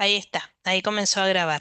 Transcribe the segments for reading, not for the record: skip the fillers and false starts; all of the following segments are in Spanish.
Ahí está, ahí comenzó a grabar.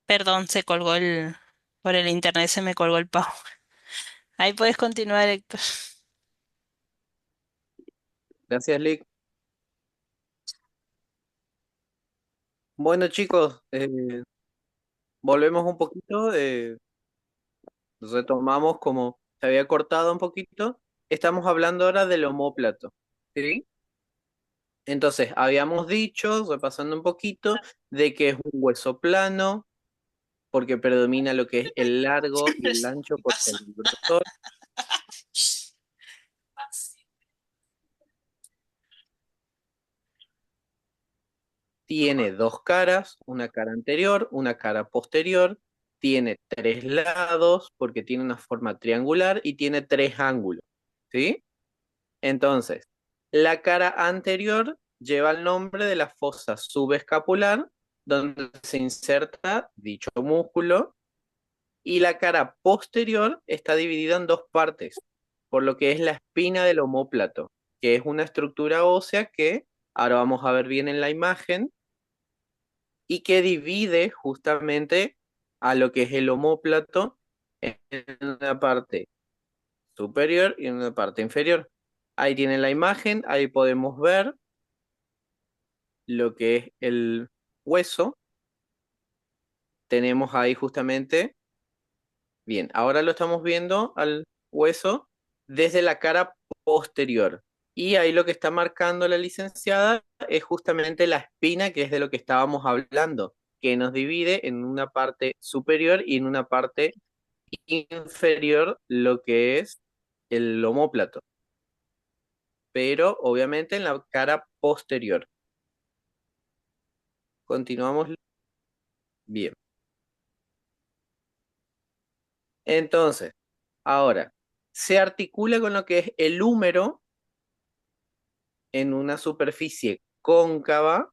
Perdón, por el internet se me colgó el pavo. Ahí puedes continuar, Héctor. Gracias, Lick. Bueno, chicos, volvemos un poquito, retomamos como se había cortado un poquito. Estamos hablando ahora del omóplato, ¿sí? Entonces, habíamos dicho, repasando un poquito, de que es un hueso plano, porque predomina lo que es el largo y el ancho por el grosor. Tiene dos caras, una cara anterior, una cara posterior. Tiene tres lados, porque tiene una forma triangular y tiene tres ángulos, ¿sí? Entonces, la cara anterior lleva el nombre de la fosa subescapular, donde se inserta dicho músculo, y la cara posterior está dividida en dos partes, por lo que es la espina del omóplato, que es una estructura ósea que ahora vamos a ver bien en la imagen, y que divide justamente a lo que es el omóplato en una parte superior y en una parte inferior. Ahí tienen la imagen, ahí podemos ver lo que es el hueso. Tenemos ahí justamente, bien, ahora lo estamos viendo al hueso desde la cara posterior. Y ahí lo que está marcando la licenciada es justamente la espina, que es de lo que estábamos hablando, que nos divide en una parte superior y en una parte inferior lo que es el omóplato, pero obviamente en la cara posterior. Continuamos bien. Entonces, ahora, se articula con lo que es el húmero en una superficie cóncava,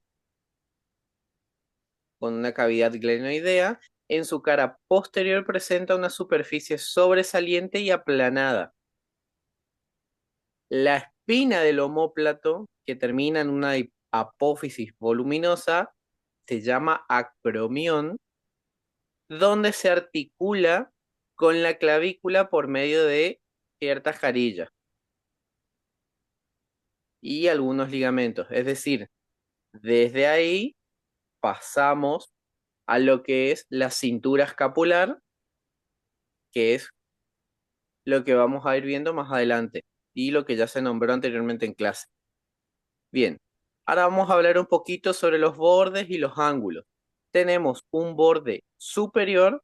con una cavidad glenoidea. En su cara posterior presenta una superficie sobresaliente y aplanada. La espina del omóplato, que termina en una apófisis voluminosa, se llama acromión, donde se articula con la clavícula por medio de ciertas carillas y algunos ligamentos. Es decir, desde ahí pasamos a lo que es la cintura escapular, que es lo que vamos a ir viendo más adelante y lo que ya se nombró anteriormente en clase. Bien, ahora vamos a hablar un poquito sobre los bordes y los ángulos. Tenemos un borde superior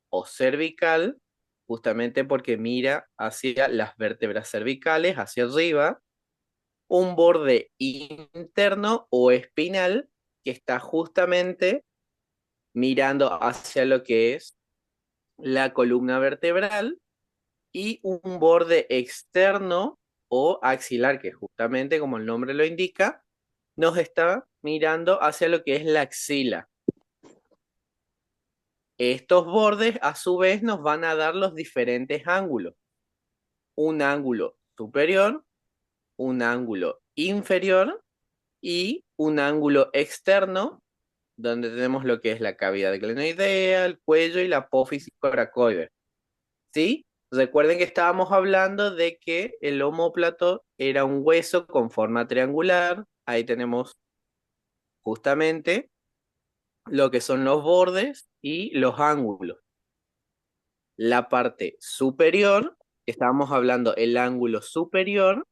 o cervical, justamente porque mira hacia las vértebras cervicales, hacia arriba. Un borde interno o espinal que está justamente mirando hacia lo que es la columna vertebral, y un borde externo o axilar, que justamente como el nombre lo indica, nos está mirando hacia lo que es la axila. Estos bordes a su vez nos van a dar los diferentes ángulos. Un ángulo superior, un ángulo inferior y un ángulo externo, donde tenemos lo que es la cavidad glenoidea, el cuello y la apófisis coracoide. ¿Sí? Recuerden que estábamos hablando de que el omóplato era un hueso con forma triangular. Ahí tenemos justamente lo que son los bordes y los ángulos. La parte superior, estábamos hablando el ángulo superior,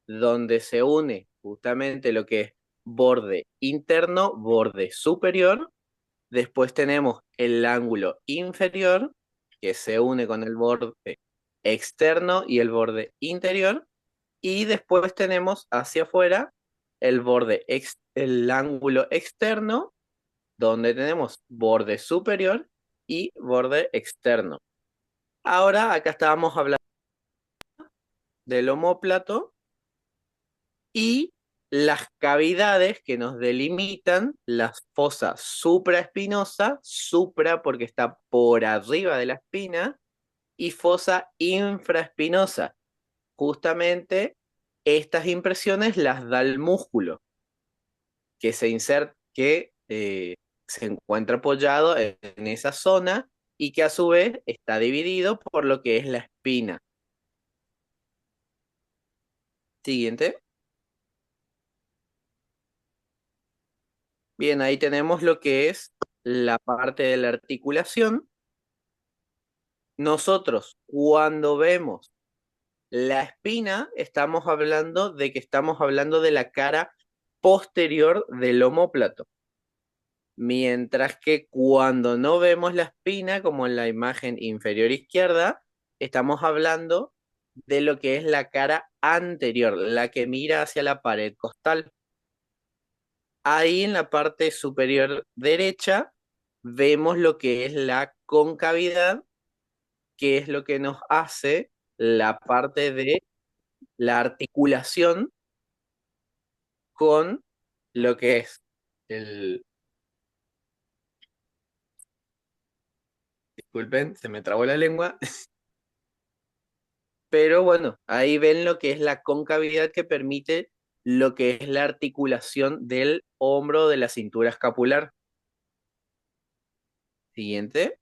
donde se une justamente lo que es borde interno, borde superior. Después tenemos el ángulo inferior, que se une con el borde externo y el borde interior. Y después tenemos hacia afuera el ángulo externo, donde tenemos borde superior y borde externo. Ahora acá estábamos hablando del omóplato y las cavidades que nos delimitan la fosa supraespinosa, supra porque está por arriba de la espina, y fosa infraespinosa. Justamente estas impresiones las da el músculo que se encuentra apoyado en esa zona y que a su vez está dividido por lo que es la espina. Siguiente. Bien, ahí tenemos lo que es la parte de la articulación. Nosotros, cuando vemos la espina, estamos hablando de que estamos hablando de la cara posterior del omóplato. Mientras que cuando no vemos la espina, como en la imagen inferior izquierda, estamos hablando de lo que es la cara anterior, la que mira hacia la pared costal. Ahí en la parte superior derecha vemos lo que es la concavidad, que es lo que nos hace la parte de la articulación con lo que es el... Disculpen, se me trabó la lengua. Pero bueno, ahí ven lo que es la concavidad que permite lo que es la articulación del hombro de la cintura escapular. Siguiente.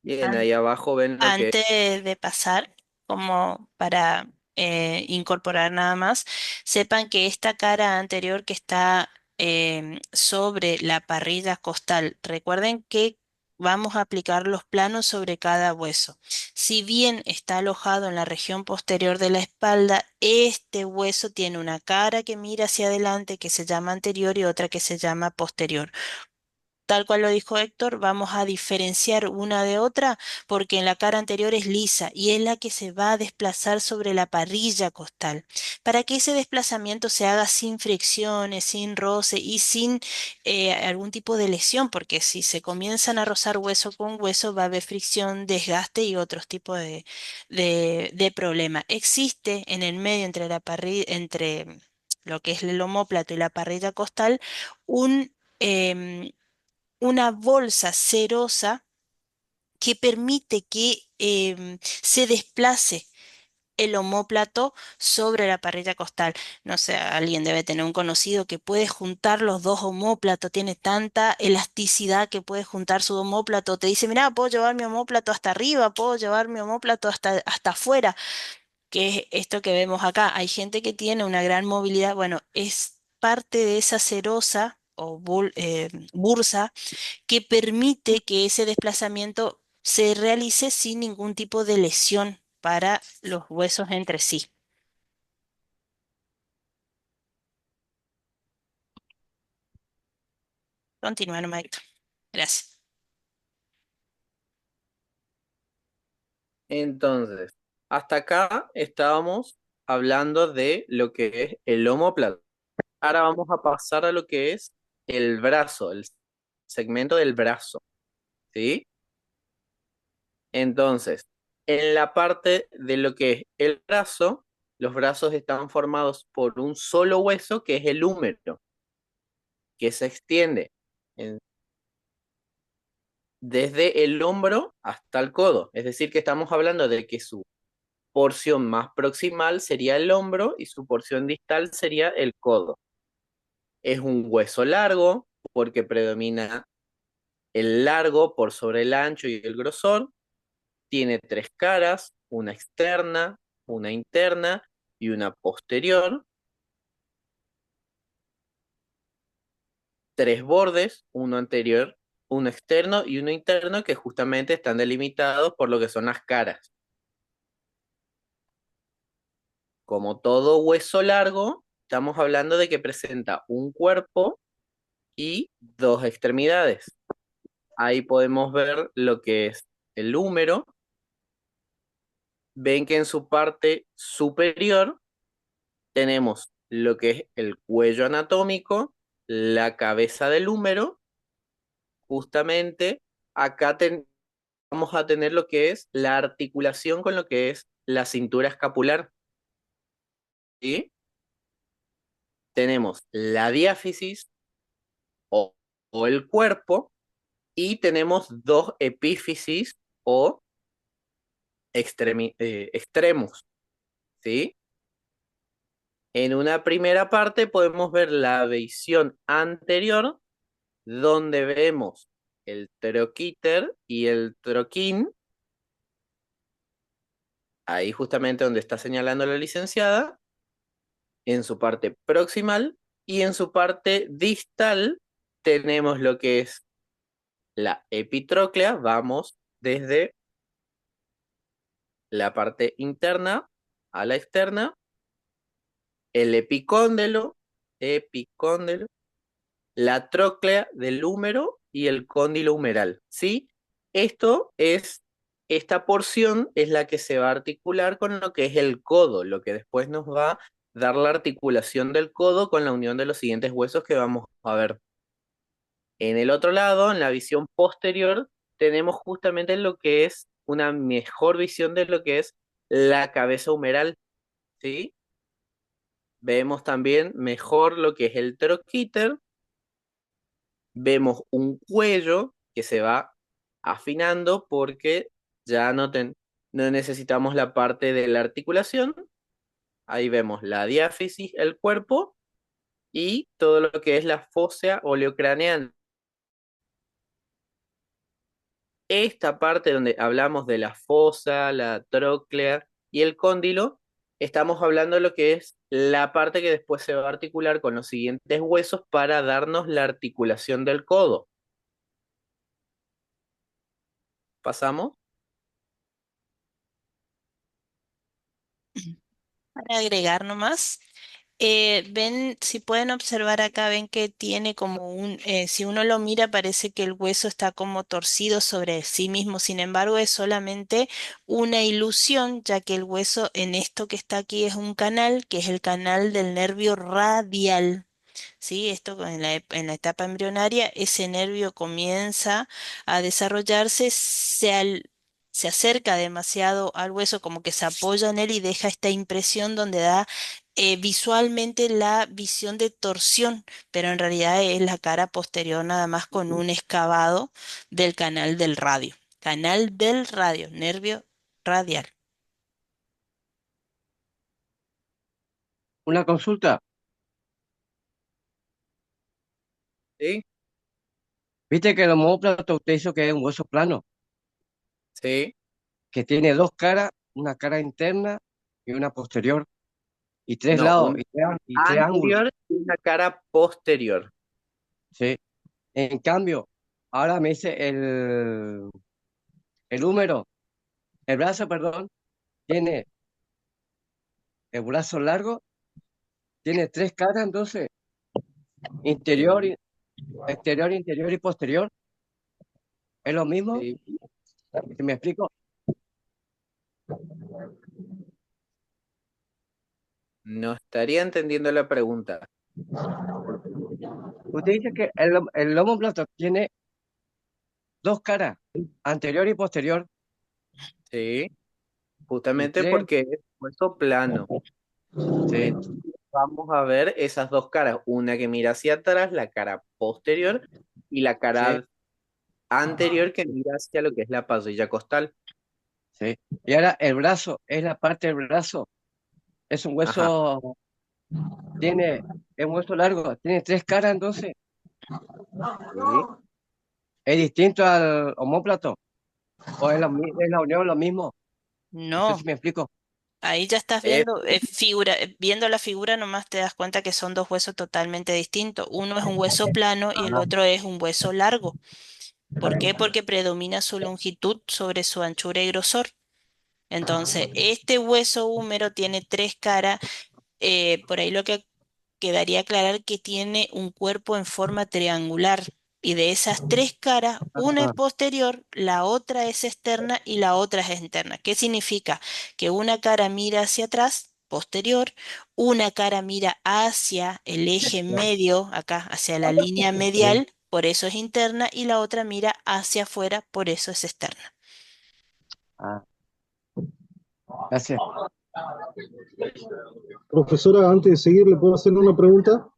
Bien, An- ahí abajo ven lo que es. Antes de pasar, como para incorporar nada más, sepan que esta cara anterior que está sobre la parrilla costal, recuerden que vamos a aplicar los planos sobre cada hueso. Si bien está alojado en la región posterior de la espalda, este hueso tiene una cara que mira hacia adelante que se llama anterior y otra que se llama posterior. Tal cual lo dijo Héctor, vamos a diferenciar una de otra porque en la cara anterior es lisa y es la que se va a desplazar sobre la parrilla costal. Para que ese desplazamiento se haga sin fricciones, sin roce y sin algún tipo de lesión, porque si se comienzan a rozar hueso con hueso va a haber fricción, desgaste y otros tipos de problema. Existe en el medio entre la parrilla, entre lo que es el omóplato y la parrilla costal, un... em, una bolsa cerosa que permite que se desplace el omóplato sobre la parrilla costal. No sé, alguien debe tener un conocido que puede juntar los dos omóplatos, tiene tanta elasticidad que puede juntar su omóplato. Te dice, mira, puedo llevar mi omóplato hasta arriba, puedo llevar mi omóplato hasta afuera, que es esto que vemos acá. Hay gente que tiene una gran movilidad, bueno, es parte de esa cerosa o bursa que permite que ese desplazamiento se realice sin ningún tipo de lesión para los huesos entre sí. Continúa, Héctor. Gracias. Entonces, hasta acá estábamos hablando de lo que es el omóplato. Ahora vamos a pasar a lo que es el brazo, el segmento del brazo, ¿sí? Entonces, en la parte de lo que es el brazo, los brazos están formados por un solo hueso que es el húmero, que se extiende en- desde el hombro hasta el codo. Es decir, que estamos hablando de que su porción más proximal sería el hombro y su porción distal sería el codo. Es un hueso largo porque predomina el largo por sobre el ancho y el grosor. Tiene tres caras, una externa, una interna y una posterior. Tres bordes, uno anterior, uno externo y uno interno que justamente están delimitados por lo que son las caras. Como todo hueso largo, estamos hablando de que presenta un cuerpo y dos extremidades. Ahí podemos ver lo que es el húmero. Ven que en su parte superior tenemos lo que es el cuello anatómico, la cabeza del húmero. Justamente acá vamos a tener lo que es la articulación con lo que es la cintura escapular. ¿Sí? Tenemos la diáfisis o, o el cuerpo y tenemos dos epífisis o extremos. ¿Sí? En una primera parte podemos ver la visión anterior, donde vemos el troquíter y el troquín, ahí justamente donde está señalando la licenciada, en su parte proximal, y en su parte distal tenemos lo que es la epitróclea, vamos desde la parte interna a la externa, el epicóndilo, la tróclea del húmero y el cóndilo humeral, ¿sí? Esto es, esta porción es la que se va a articular con lo que es el codo, lo que después nos va a dar la articulación del codo con la unión de los siguientes huesos que vamos a ver. En el otro lado, en la visión posterior, tenemos justamente lo que es una mejor visión de lo que es la cabeza humeral, ¿sí? Vemos también mejor lo que es el troquíter. Vemos un cuello que se va afinando porque ya no necesitamos la parte de la articulación. Ahí vemos la diáfisis, el cuerpo y todo lo que es la fósea oleocraneal. Esta parte donde hablamos de la fosa, la tróclea y el cóndilo, estamos hablando de lo que es la parte que después se va a articular con los siguientes huesos para darnos la articulación del codo. pasamos. Para agregar nomás, ven, si pueden observar acá, ven que tiene como si uno lo mira, parece que el hueso está como torcido sobre sí mismo. Sin embargo, es solamente una ilusión, ya que el hueso en esto que está aquí es un canal, que es el canal del nervio radial. ¿Sí? Esto en la etapa embrionaria, ese nervio comienza a desarrollarse, se acerca demasiado al hueso, como que se apoya en él y deja esta impresión donde da visualmente la visión de torsión, pero en realidad es la cara posterior nada más con un excavado del canal del radio, nervio radial. Una consulta. ¿Sí? Viste que el omóplato usted hizo que es un hueso plano, Sí. que tiene dos caras, una cara interna y una posterior, y tres No, lados una y tres ángulos. anterior y una cara posterior. ¿Sí? En cambio, ahora me dice el húmero, el brazo, perdón, tiene el brazo largo, tiene tres caras, entonces, interior, Sí, exterior, interior y posterior. ¿Es lo mismo? sí. ¿Si me explico? No estaría entendiendo la pregunta. Usted dice que el omóplato tiene dos caras, anterior y posterior, Sí, y justamente tres, porque es puesto plano. sí, Entonces vamos a ver esas dos caras, una que mira hacia atrás, la cara posterior, y la sí, cara anterior que mira hacia lo que es la parrilla costal. sí. Y ahora el brazo, es la parte del brazo, es un Ajá. hueso, tiene, es un hueso largo, tiene tres caras, entonces, Sí. es distinto al omóplato, o es la unión lo mismo, no sé si No. me explico. Ahí ya estás Es, viendo, viendo la figura nomás te das cuenta que son dos huesos totalmente distintos. Uno es un hueso plano y el Ah, otro es un hueso largo. ¿Por qué? Porque predomina su longitud sobre su anchura y grosor. Entonces, este hueso húmero tiene tres caras. Por ahí lo que quedaría aclarar que tiene un cuerpo en forma triangular. Y de esas tres caras, una es ah, posterior, la otra es externa y la otra es interna. ¿Qué significa? Que una cara mira hacia atrás, posterior, una cara mira hacia el eje medio, acá, hacia la línea sí, medial, por eso es interna, y la otra mira hacia afuera, por eso es externa. ah, gracias. Profesora, antes de seguir, ¿le puedo hacer una pregunta?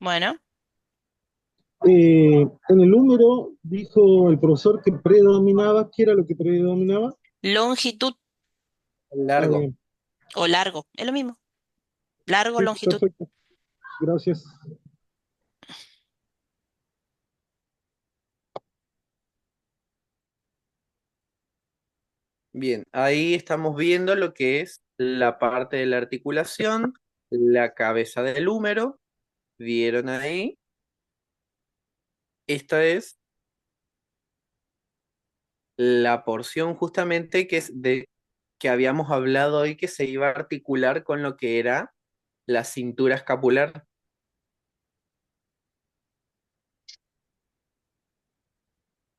Bueno, En el número dijo el profesor que predominaba, ¿qué era lo que predominaba? longitud Está largo. bien. o largo, es lo mismo. Largo, Sí, longitud. perfecto. Gracias. Bien, ahí estamos viendo lo que es la parte de la articulación, la cabeza del húmero. ¿Vieron ahí? Esta es la porción justamente que es de que habíamos hablado hoy que se iba a articular con lo que era la cintura escapular.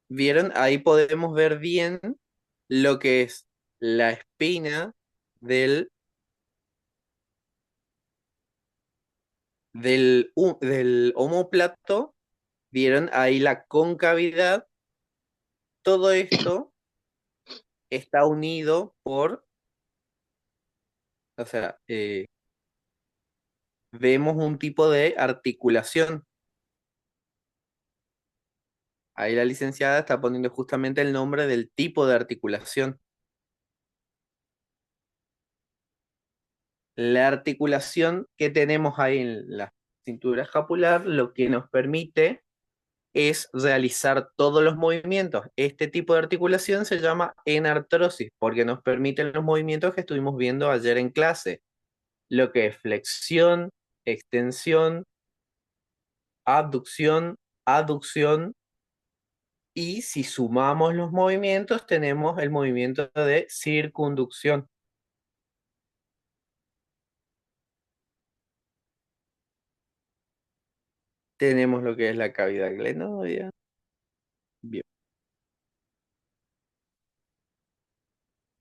¿Vieron? Ahí podemos ver bien lo que es la espina del, del omóplato. ¿Vieron? Ahí la concavidad. Todo esto está unido por, o sea, vemos un tipo de articulación. Ahí la licenciada está poniendo justamente el nombre del tipo de articulación. La articulación que tenemos ahí en la cintura escapular lo que nos permite es realizar todos los movimientos. Este tipo de articulación se llama enartrosis porque nos permite los movimientos que estuvimos viendo ayer en clase, lo que es flexión, extensión, abducción, aducción Y si sumamos los movimientos, tenemos el movimiento de circunducción. Tenemos lo que es la cavidad glenoidea. Bien.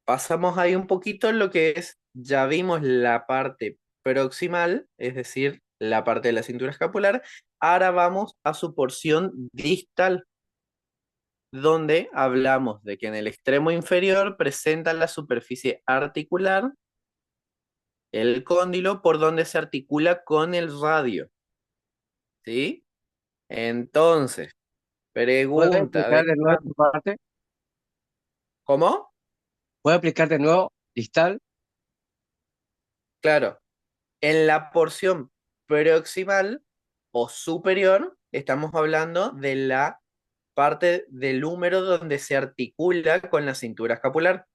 Pasamos ahí un poquito lo que es, ya vimos la parte proximal, es decir, la parte de la cintura escapular. Ahora vamos a su porción distal, donde hablamos de que en el extremo inferior presenta la superficie articular, el cóndilo, por donde se articula con el radio. ¿Sí? Entonces, ¿Puede pregunta explicar de... de nuevo esta parte? ¿Cómo? ¿Puede explicar de nuevo distal? Claro, en la porción proximal o superior, estamos hablando de la parte del húmero donde se articula con la cintura escapular.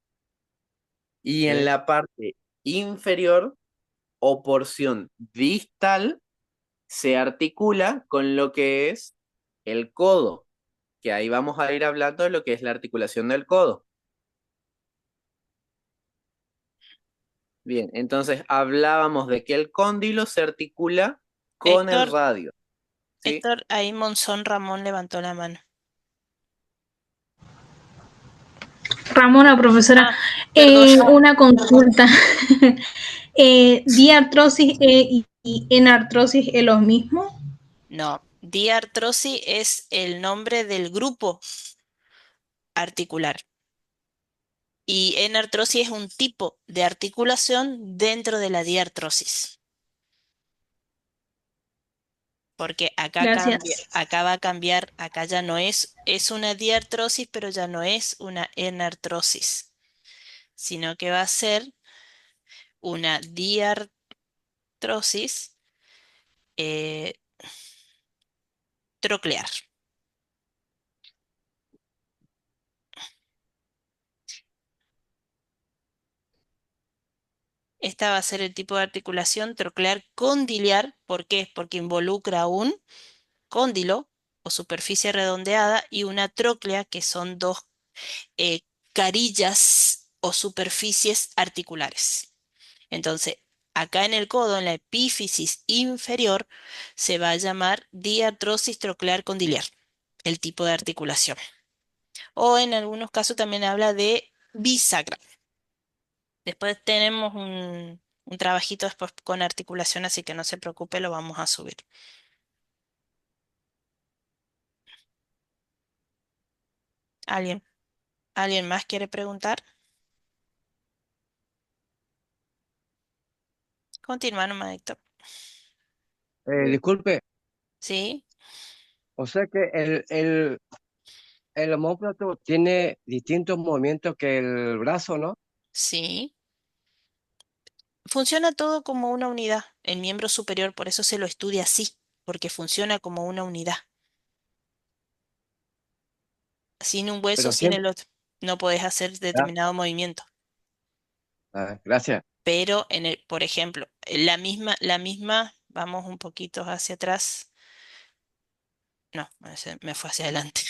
Y en Sí. la parte inferior o porción distal se articula con lo que es el codo, que ahí vamos a ir hablando de lo que es la articulación del codo. Bien, entonces hablábamos de que el cóndilo se articula con el Héctor, radio, ¿sí? Héctor, ahí Monzón Ramón levantó la mano. Ramona, profesora, Ah, perdón. una consulta. ¿Diartrosis y enartrosis es lo mismo? No, diartrosis es el nombre del grupo articular y enartrosis es un tipo de articulación dentro de la diartrosis, porque acá cambia, Gracias. acá va a cambiar, acá ya no es una diartrosis, pero ya no es una enartrosis, sino que va a ser una diartrosis eh, troclear. Esta va a ser el tipo de articulación troclear condiliar. ¿Por qué? Porque involucra un cóndilo o superficie redondeada y una tróclea, que son dos eh, carillas o superficies articulares. Entonces, acá en el codo, en la epífisis inferior, se va a llamar diartrosis troclear condiliar, el tipo de articulación. O en algunos casos también habla de bisagra. Después tenemos un trabajito después con articulación, así que no se preocupe, lo vamos a subir. ¿Alguien, alguien más quiere preguntar? Continúa nomás, Héctor. Bien. Disculpe, ¿Sí? o sea que el omóplato tiene distintos movimientos que el brazo, ¿no? Sí. Funciona todo como una unidad. El miembro superior, por eso se lo estudia así, porque funciona como una unidad. Sin un hueso, Pero sin siempre. el otro. No podés hacer Ah, determinado movimiento. gracias. Pero por ejemplo, vamos un poquito hacia atrás. No, me fue hacia adelante.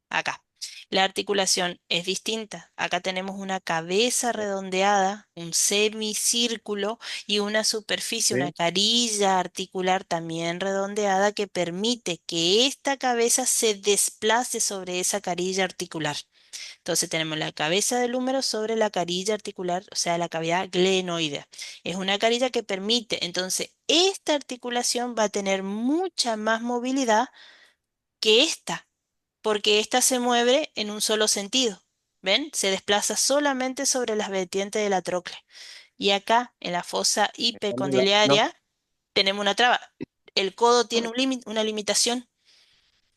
Acá. La articulación es distinta. Acá tenemos una cabeza redondeada, un semicírculo y una superficie, una Sí. carilla articular también redondeada que permite que esta cabeza se desplace sobre esa carilla articular. Entonces tenemos la cabeza del húmero sobre la carilla articular, o sea, la cavidad glenoidea. Es una carilla que permite, entonces, esta articulación va a tener mucha más movilidad que esta porque ésta se mueve en un solo sentido. ¿Ven? Se desplaza solamente sobre las vertientes de la tróclea. Y acá, en la fosa No, hipercondiliaria, tenemos una traba. El codo tiene una limitación,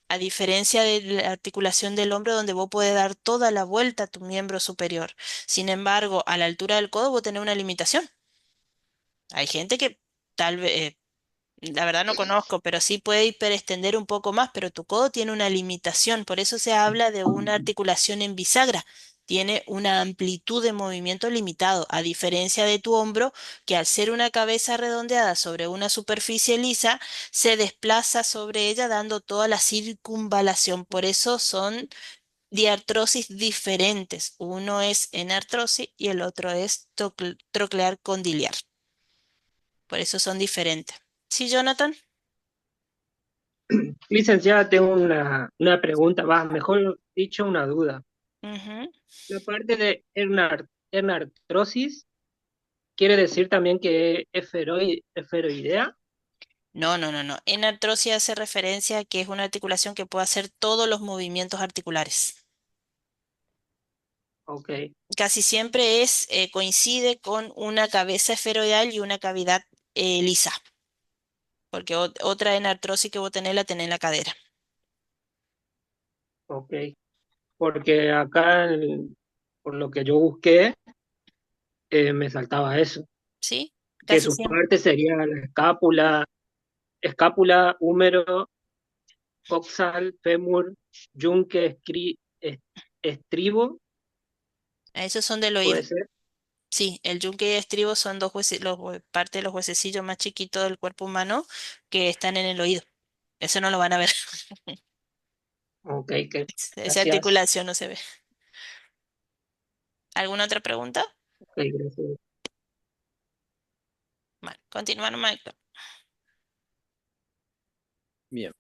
a diferencia de la articulación del hombro, donde vos podés dar toda la vuelta a tu miembro superior. Sin embargo, a la altura del codo vos tenés una limitación. Hay gente que tal vez, la verdad no conozco, pero sí puede hiperextender un poco más, pero tu codo tiene una limitación, por eso se habla de una articulación en bisagra. tiene una amplitud de movimiento limitado, a diferencia de tu hombro, que al ser una cabeza redondeada sobre una superficie lisa, se desplaza sobre ella dando toda la circunvalación. Por eso son diartrosis diferentes. Uno es enartrosis y el otro es troclear condiliar. Por eso son diferentes. ¿Sí, Jonathan? Licenciada, tengo una pregunta, va, mejor dicho, una duda. Ujú. La parte de enartrosis quiere decir también que es esferoidea. No, no, no, no. Enartrosis hace referencia a que es una articulación que puede hacer todos los movimientos articulares. Ok, Casi siempre coincide con una cabeza esferoidal y una cavidad lisa, porque otra enartrosis que vos tenés en la cadera. ok. Porque acá, por lo que yo busqué, me saltaba eso, ¿Sí? que Casi su siempre. parte sería la escápula, húmero, coxal, fémur, yunque, estribo, Esos son del oído. puede ser. Sí, el yunque y estribo son parte de los huesecillos más chiquitos del cuerpo humano que están en el oído. Eso no lo van a ver. Ok, que Esa gracias. articulación no se ve. ¿Alguna otra pregunta? Ok, gracias. Bueno, continuamos, Michael. Bien.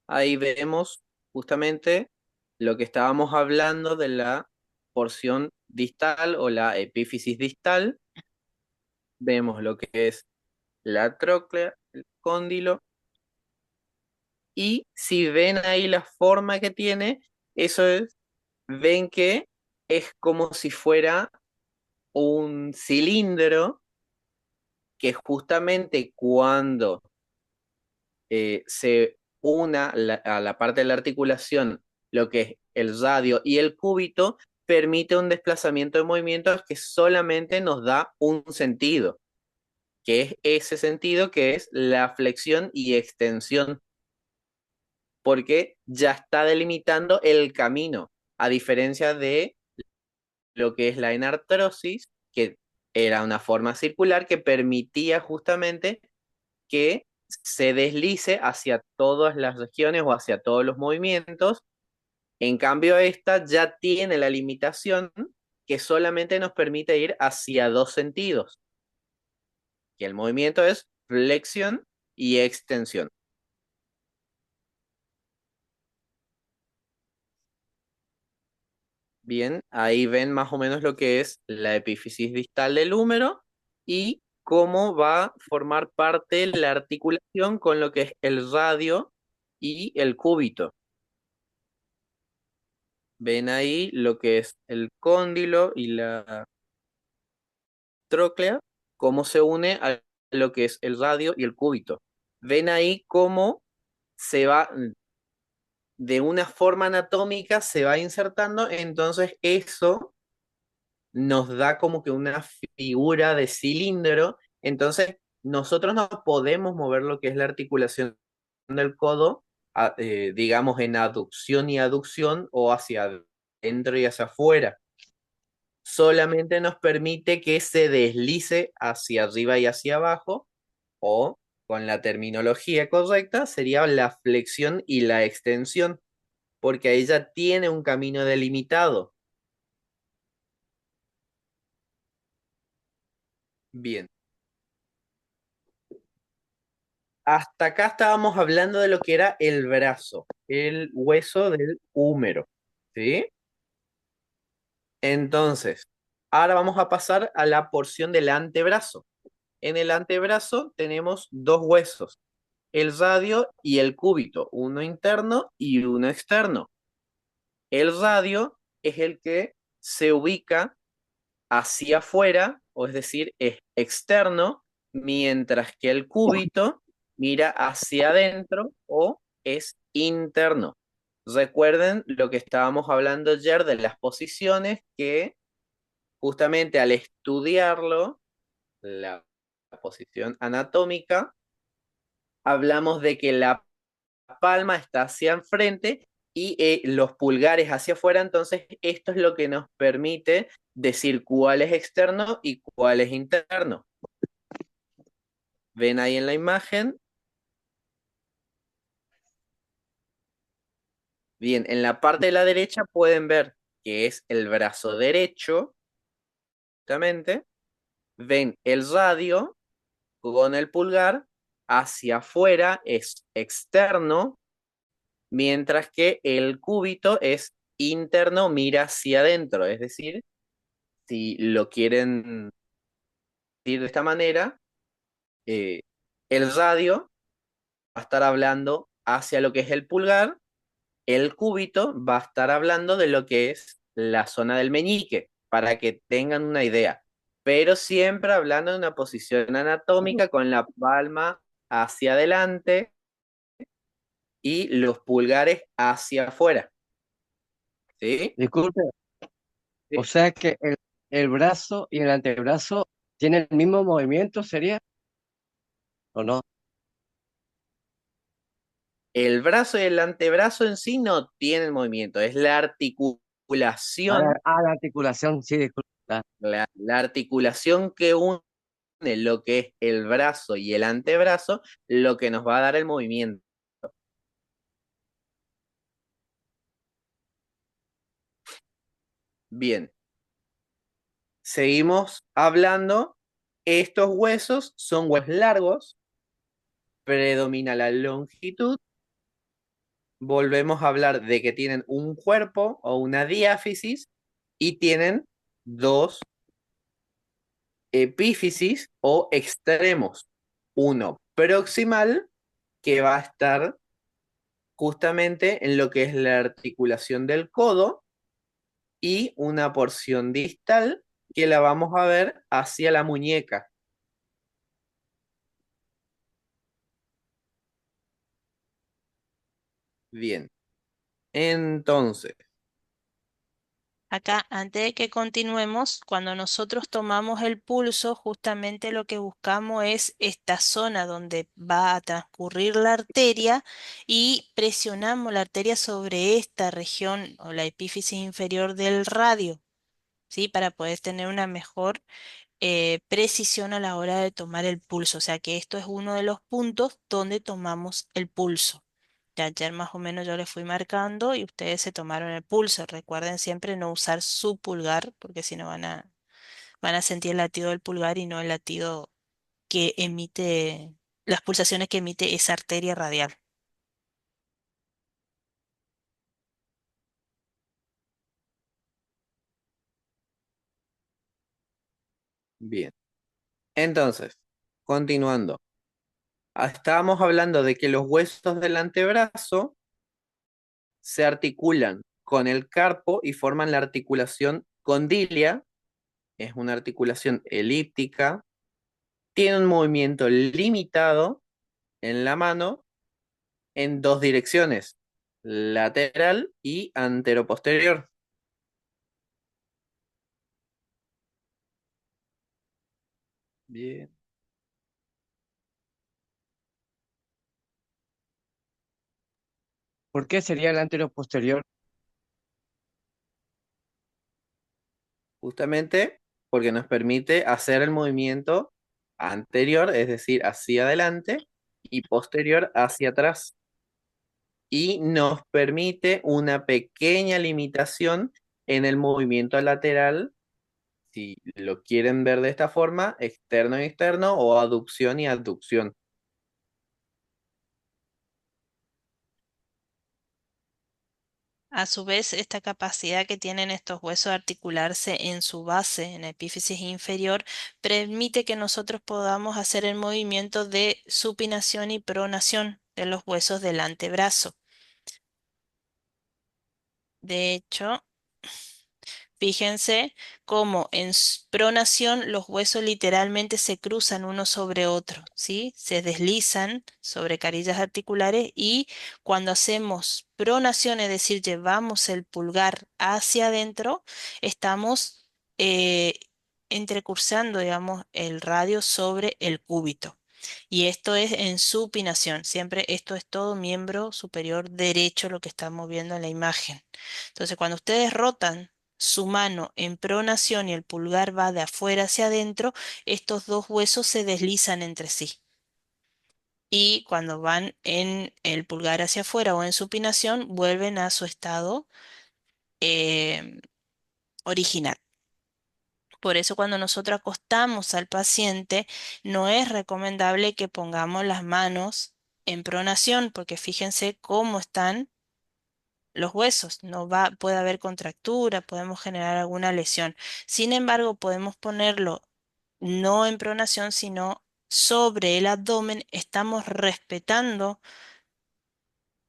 Ahí vemos justamente lo que estábamos hablando de la porción distal o la epífisis distal. Vemos lo que es la tróclea, el cóndilo, y si ven ahí la forma que tiene, eso es, ven que es como si fuera un cilindro que justamente cuando se una a la parte de la articulación, lo que es el radio y el cúbito, permite un desplazamiento de movimientos que solamente nos da un sentido, que es ese sentido que es la flexión y extensión, porque ya está delimitando el camino, a diferencia de lo que es la enartrosis, que era una forma circular que permitía justamente que se deslice hacia todas las regiones o hacia todos los movimientos. En cambio, esta ya tiene la limitación que solamente nos permite ir hacia dos sentidos, que el movimiento es flexión y extensión. Bien, ahí ven más o menos lo que es la epífisis distal del húmero y cómo va a formar parte la articulación con lo que es el radio y el cúbito. Ven ahí lo que es el cóndilo y la tróclea, cómo se une a lo que es el radio y el cúbito. Ven ahí cómo se va, de una forma anatómica, se va insertando, entonces eso nos da como que una figura de cilindro, entonces nosotros no podemos mover lo que es la articulación del codo, digamos, en aducción y aducción o hacia adentro y hacia afuera. Solamente nos permite que se deslice hacia arriba y hacia abajo, o con la terminología correcta sería la flexión y la extensión, porque ahí ya tiene un camino delimitado. Bien. Hasta acá estábamos hablando de lo que era el brazo, el hueso del húmero, ¿sí? Entonces, ahora vamos a pasar a la porción del antebrazo. En el antebrazo tenemos dos huesos, el radio y el cúbito, uno interno y uno externo. El radio es el que se ubica hacia afuera, o es decir, es externo, mientras que el cúbito mira hacia adentro o es interno. Recuerden lo que estábamos hablando ayer de las posiciones que justamente al estudiarlo, la posición anatómica, hablamos de que la palma está hacia enfrente y los pulgares hacia afuera, entonces esto es lo que nos permite decir cuál es externo y cuál es interno. ¿Ven ahí en la imagen? Bien, en la parte de la derecha pueden ver que es el brazo derecho, justamente. Ven el radio con el pulgar hacia afuera, es externo, mientras que el cúbito es interno, mira hacia adentro. Es decir, si lo quieren decir de esta manera, eh, el radio va a estar hablando hacia lo que es el pulgar, el cúbito va a estar hablando de lo que es la zona del meñique, para que tengan una idea, pero siempre hablando de una posición anatómica con la palma hacia adelante y los pulgares hacia afuera. ¿Sí? Disculpe, o Sí. sea que el brazo y el antebrazo tienen el mismo movimiento, ¿sería? ¿O no? El brazo y el antebrazo en sí no tienen movimiento, es la articulación, La articulación, sí, disculpe. la articulación que une lo que es el brazo y el antebrazo, lo que nos va a dar el movimiento. Bien, seguimos hablando. Estos huesos son huesos largos, predomina la longitud. Volvemos a hablar de que tienen un cuerpo o una diáfisis y tienen dos epífisis o extremos. Uno proximal, que va a estar justamente en lo que es la articulación del codo, y una porción distal que la vamos a ver hacia la muñeca. Bien, entonces, Acá, antes de que continuemos, cuando nosotros tomamos el pulso, justamente lo que buscamos es esta zona donde va a transcurrir la arteria y presionamos la arteria sobre esta región o la epífisis inferior del radio, ¿sí? Para poder tener una mejor precisión a la hora de tomar el pulso. O sea que esto es uno de los puntos donde tomamos el pulso. Ya ayer más o menos yo le fui marcando y ustedes se tomaron el pulso. Recuerden siempre no usar su pulgar porque si no van a sentir el latido del pulgar y no el latido que emite, las pulsaciones que emite esa arteria radial. bien. Entonces, continuando. Estábamos hablando de que los huesos del antebrazo se articulan con el carpo y forman la articulación condilia. Es una articulación elíptica. Tiene un movimiento limitado en la mano en dos direcciones, lateral y anteroposterior. Bien. ¿Por qué sería el anterior posterior? Justamente porque nos permite hacer el movimiento anterior, es decir, hacia adelante, y posterior hacia atrás. Y nos permite una pequeña limitación en el movimiento lateral, si lo quieren ver de esta forma, externo y externo, o aducción y abducción. A su vez, esta capacidad que tienen estos huesos de articularse en su base, en la epífisis inferior, permite que nosotros podamos hacer el movimiento de supinación y pronación de los huesos del antebrazo. De hecho, fíjense cómo en pronación los huesos literalmente se cruzan uno sobre otro, ¿sí? Se deslizan sobre carillas articulares y cuando hacemos pronación, es decir, llevamos el pulgar hacia adentro, estamos entrecursando, digamos, el radio sobre el cúbito. Y esto es en supinación. Siempre esto es todo miembro superior derecho lo que estamos viendo en la imagen. Entonces, cuando ustedes rotan su mano en pronación y el pulgar va de afuera hacia adentro, estos dos huesos se deslizan entre sí. Y cuando van en el pulgar hacia afuera o en supinación, vuelven a su estado eh, original. Por eso cuando nosotros acostamos al paciente, no es recomendable que pongamos las manos en pronación, porque fíjense cómo están los huesos. No va, puede haber contractura, podemos generar alguna lesión. Sin embargo, podemos ponerlo no en pronación, sino sobre el abdomen. Estamos respetando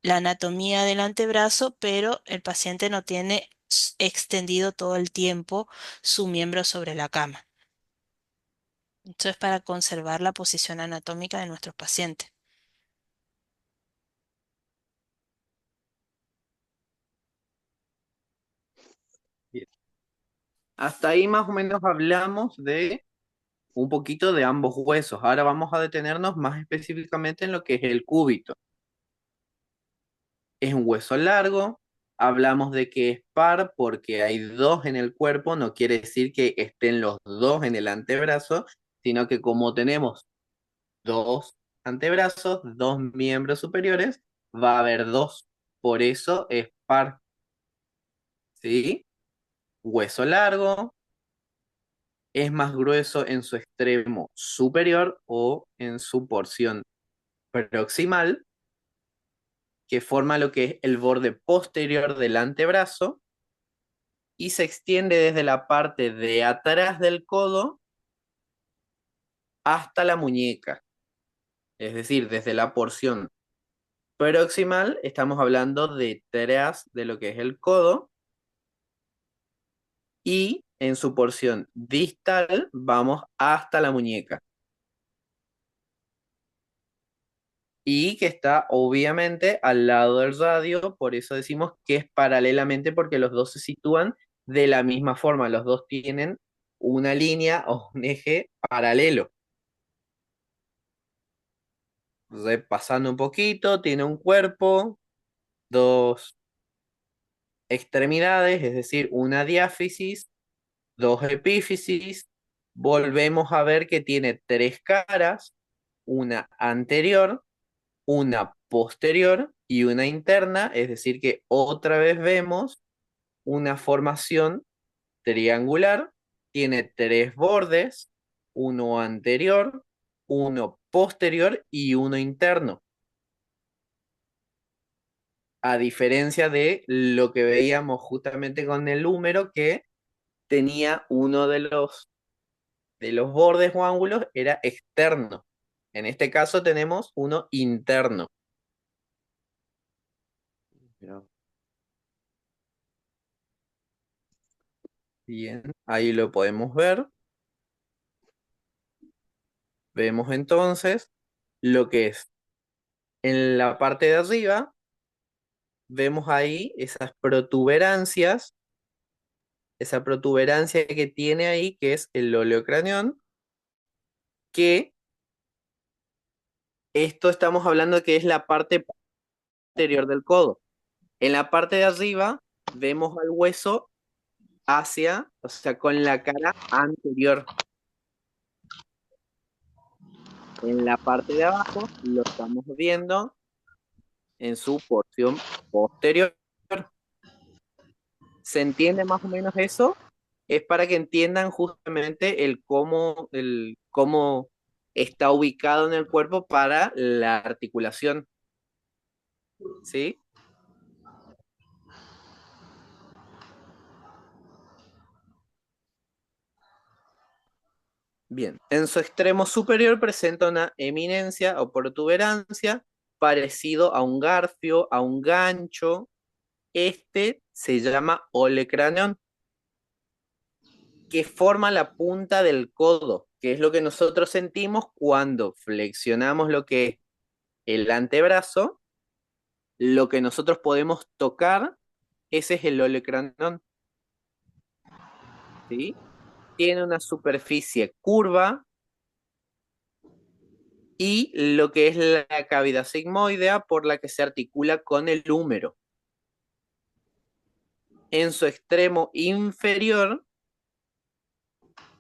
la anatomía del antebrazo, pero el paciente no tiene extendido todo el tiempo su miembro sobre la cama. Esto es para conservar la posición anatómica de nuestros pacientes. Bien. Hasta ahí más o menos hablamos de un poquito de ambos huesos. Ahora vamos a detenernos más específicamente en lo que es el cúbito. Es un hueso largo, hablamos de que es par porque hay dos en el cuerpo, no quiere decir que estén los dos en el antebrazo, sino que como tenemos dos antebrazos, dos miembros superiores, va a haber dos. Por eso es par, ¿sí? Hueso largo, es más grueso en su extremo superior o en su porción proximal, que forma lo que es el borde posterior del antebrazo y se extiende desde la parte de atrás del codo hasta la muñeca. Es decir, desde la porción proximal estamos hablando detrás de lo que es el codo y en su porción distal vamos hasta la muñeca. Y que está obviamente al lado del radio, por eso decimos que es paralelamente porque los dos se sitúan de la misma forma, los dos tienen una línea o un eje paralelo. Repasando un poquito, tiene un cuerpo, dos extremidades, es decir, una diáfisis, dos epífisis. Volvemos a ver que tiene tres caras, una anterior, una posterior y una interna, es decir, que otra vez vemos una formación triangular, tiene tres bordes, uno anterior, uno posterior y uno interno. A diferencia de lo que veíamos justamente con el húmero, que tenía uno de los bordes o ángulos, era externo. En este caso tenemos uno interno. Bien, ahí lo podemos ver. Vemos entonces lo que es en la parte de arriba, vemos ahí esas protuberancias, esa protuberancia que tiene ahí, que es el oleocranión, que esto estamos hablando que es la parte posterior del codo. En la parte de arriba vemos al hueso hacia, o sea, con la cara anterior. En la parte de abajo lo estamos viendo en su porción posterior. ¿Se entiende más o menos eso? Es para que entiendan justamente el cómo está ubicado en el cuerpo para la articulación. ¿Sí? Bien. En su extremo superior presenta una eminencia o protuberancia parecido a un garfio, a un gancho. Este se llama olecraneón, que forma la punta del codo, que es lo que nosotros sentimos cuando flexionamos lo que es el antebrazo. Lo que nosotros podemos tocar, ese es el olecranon, ¿sí? Tiene una superficie curva, y lo que es la cavidad sigmoidea por la que se articula con el húmero. En su extremo inferior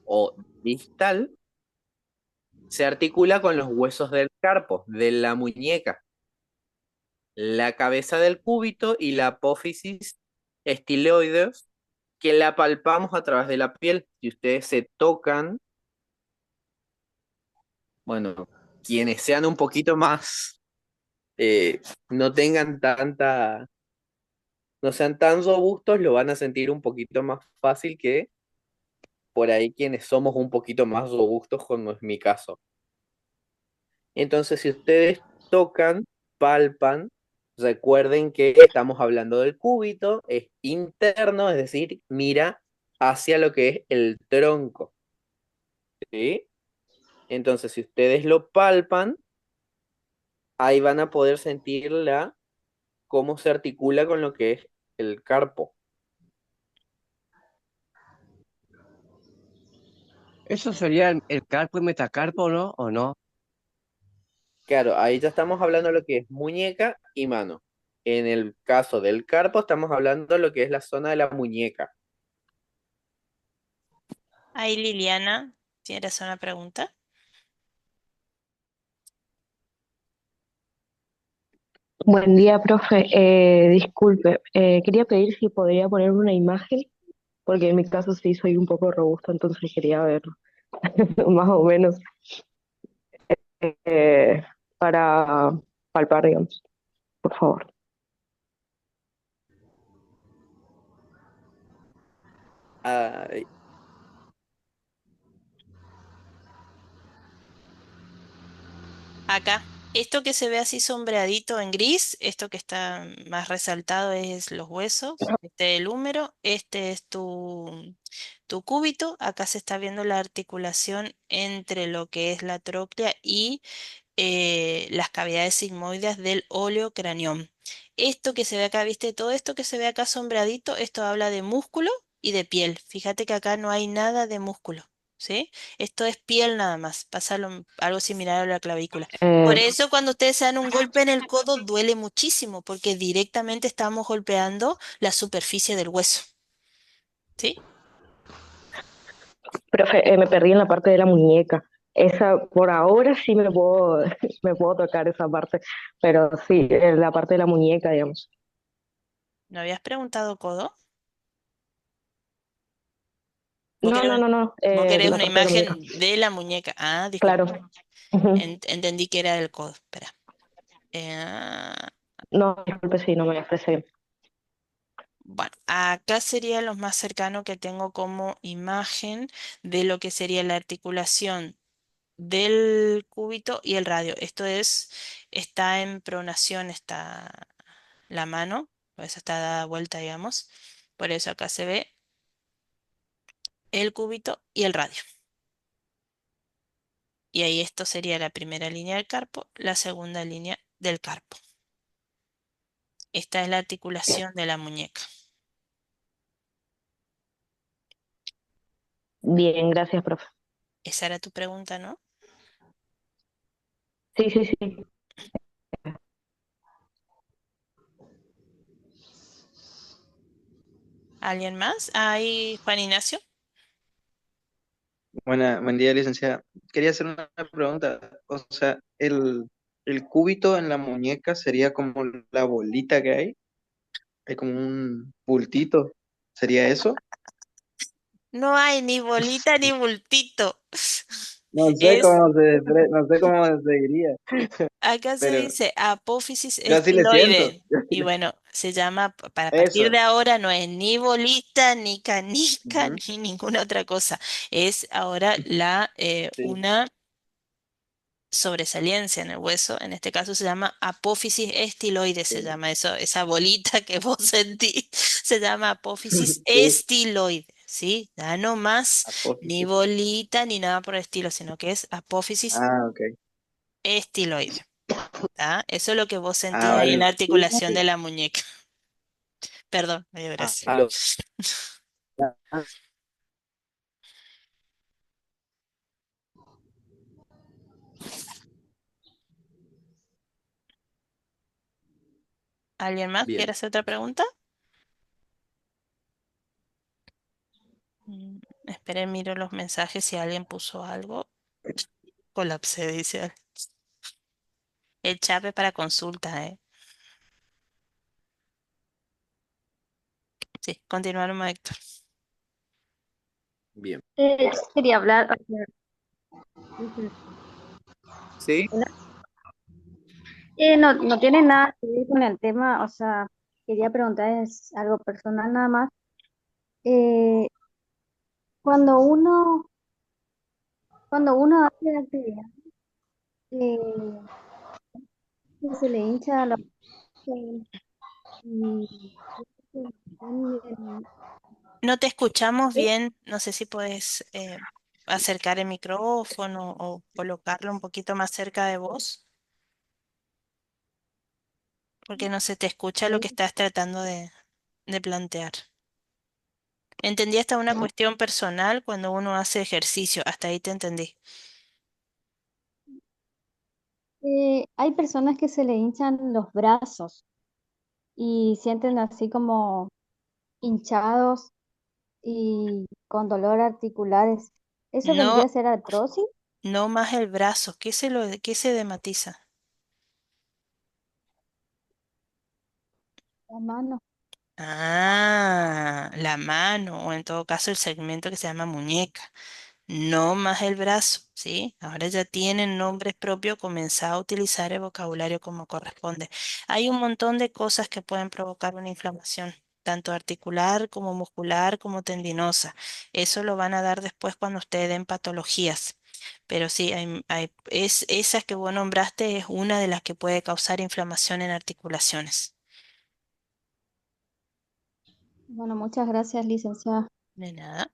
o distal se articula con los huesos del carpo, de la muñeca, la cabeza del cúbito y la apófisis estiloideos, que la palpamos a través de la piel. Si ustedes se tocan, bueno, quienes sean un poquito más, no tengan tanta, no sean tan robustos, lo van a sentir un poquito más fácil que por ahí quienes somos un poquito más robustos, como es mi caso. Entonces, si ustedes tocan, palpan, recuerden que estamos hablando del cúbito, es interno, es decir, mira hacia lo que es el tronco, ¿sí? Entonces, si ustedes lo palpan, ahí van a poder sentir cómo se articula con lo que es el carpo. Eso sería el carpo y metacarpo, ¿no? ¿O no? Claro, ahí ya estamos hablando de lo que es muñeca y mano. En el caso del carpo, estamos hablando de lo que es la zona de la muñeca. Ahí Liliana, ¿tienes una pregunta? Buen día, profe. Disculpe, quería pedir si podría poner una imagen, porque en mi caso sí soy un poco robusta, entonces quería ver más o menos eh, para palpar, digamos, por favor. Ah, Acá, esto que se ve así sombreadito en gris, esto que está más resaltado es los huesos, este es el húmero, este es tu cúbito, acá se está viendo la articulación entre lo que es la tróclea y las cavidades sigmoides del oleocranión. Esto que se ve acá, ¿viste? Todo esto que se ve acá sombreadito, esto habla de músculo y de piel. Fíjate que acá no hay nada de músculo, ¿sí? Esto es piel nada más, pasa algo similar a la clavícula. Por Eh, eso cuando ustedes se dan un golpe en el codo duele muchísimo, porque directamente estamos golpeando la superficie del hueso, ¿sí? Profe, me perdí en la parte de la muñeca. Esa, por ahora sí me puedo, me puedo tocar esa parte, pero sí, la parte de la muñeca, digamos. ¿No habías preguntado codo? ¿Vos No, querés, no, no, no, vos querés la una parte de la muñeca. imagen de la muñeca? Ah, disculpa. Claro. Ujú. Entendí que era del codo. Espera. Ah, No, disculpe, sí, no me expresé. bueno, acá sería lo más cercano que tengo como imagen de lo que sería la articulación del cúbito y el radio. Esto es, está en pronación, está la mano, por eso está dada vuelta, digamos. Por eso acá se ve el cúbito y el radio. Y ahí esto sería la primera línea del carpo, la segunda línea del carpo. Esta es la articulación de la muñeca. Bien, gracias, profe. Esa era tu pregunta, ¿no? Sí, sí, sí. ¿Alguien más? Ahí, Juan Ignacio. Buen día, licenciada. Quería hacer una pregunta. O sea, el cúbito en la muñeca sería como la bolita que hay como un bultito. ¿Sería eso? No hay ni bolita ni bultito. No sé Es, cómo no sé cómo se diría, acá se pero dice apófisis yo así le siento. estiloide. Y bueno, se llama, para partir de Eso. ahora no es ni bolita, ni canica, Ujú, ni ninguna otra cosa. Es ahora sí. una sobresaliencia en el hueso. En este caso se llama apófisis estiloide, se Sí. llama eso, esa bolita que vos sentís, se llama apófisis Sí. estiloide, ¿sí? Ya no más ni Apófisis. bolita ni nada por el estilo, sino que es apófisis Ah, ok. estiloide, ¿tá? Eso es lo que vos Ah, sentís ahí en vale. la Sí, articulación de sí. la muñeca. Perdón, me dio Ah, gracia. ¿Alguien más Bien. quiere hacer otra pregunta? Esperen, miro los mensajes si alguien puso algo. Colapsé, dice alguien. El chat es para consulta, ¿eh? Sí, continuaron, Héctor. Bien. Yo quería hablar, o sea, ¿Sí? no tiene nada que ver con el tema, o sea, quería preguntar, es algo personal nada más. Eh, cuando uno, cuando uno hace actividad, eh, se le hincha la y No te escuchamos bien, no sé si puedes acercar el micrófono o colocarlo un poquito más cerca de vos, porque no se te escucha lo que estás tratando de plantear. Entendí hasta una cuestión personal cuando uno hace ejercicio, hasta ahí te entendí. hay personas que se le hinchan los brazos y sienten así como hinchados y con dolor articulares. ¿Eso vendría No, a ser artrosis? no más el brazo, qué se dematiza? La mano. Ah, la mano, o en todo caso el segmento que se llama muñeca. No más el brazo, ¿sí? Ahora ya tienen nombres propios, comenzá a utilizar el vocabulario como corresponde. Hay un montón de cosas que pueden provocar una inflamación, tanto articular como muscular como tendinosa. Eso lo van a dar después cuando ustedes den patologías. Pero sí, esas que vos nombraste es una de las que puede causar inflamación en articulaciones. Bueno, muchas gracias, licenciada. De nada.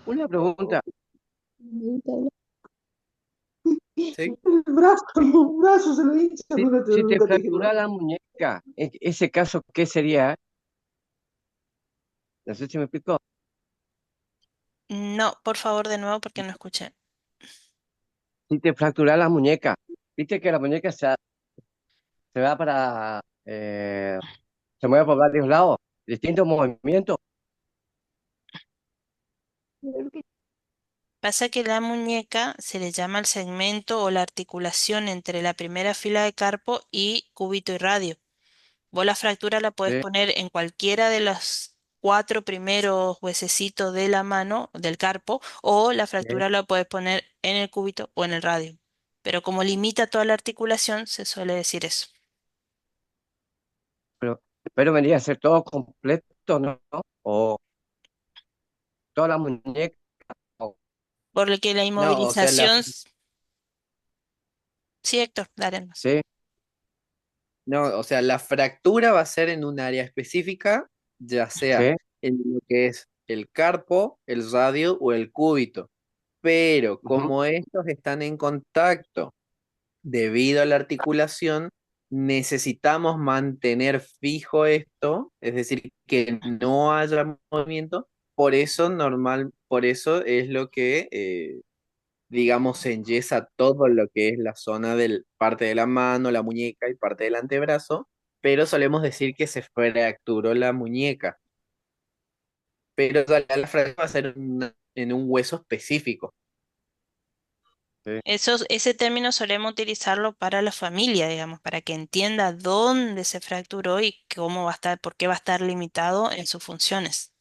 Una pregunta, ¿Sí? El brazo se le hincha, si te nunca te dije fractura nada. la muñeca, en ese caso, ¿qué sería? No sé si me explico. No, por favor, de nuevo porque no escuché. Si te fractura la muñeca, viste que la muñeca se va se mueve por varios lados, distintos movimientos. Pasa que la muñeca se le llama el segmento o la articulación entre la primera fila de carpo y cúbito y radio. Vos la fractura la podés Sí, poner en cualquiera de los cuatro primeros huesecitos de la mano, del carpo, o la sí, fractura la podés poner en el cúbito o en el radio. Pero como limita toda la articulación, se suele decir eso. pero vendría a ser todo completo, ¿no? O toda la muñeca, o- Por lo que la No, o sea, inmovilización... Sí, Héctor, dale más. sí, no, o sea, la fractura va a ser en un área específica, ya sea sí, en lo que es el carpo, el radio o el cúbito. Pero ujú, como estos están en contacto debido a la articulación, necesitamos mantener fijo esto, es decir, que no haya movimiento. Por eso es lo que, digamos, se enyesa todo lo que es la zona del parte de la mano, la muñeca y parte del antebrazo, pero solemos decir que se fracturó la muñeca, pero la fractura va a ser en un hueso específico. sí. Ese término solemos utilizarlo para la familia, digamos, para que entienda dónde se fracturó y cómo va a estar, por qué va a estar limitado en sus funciones.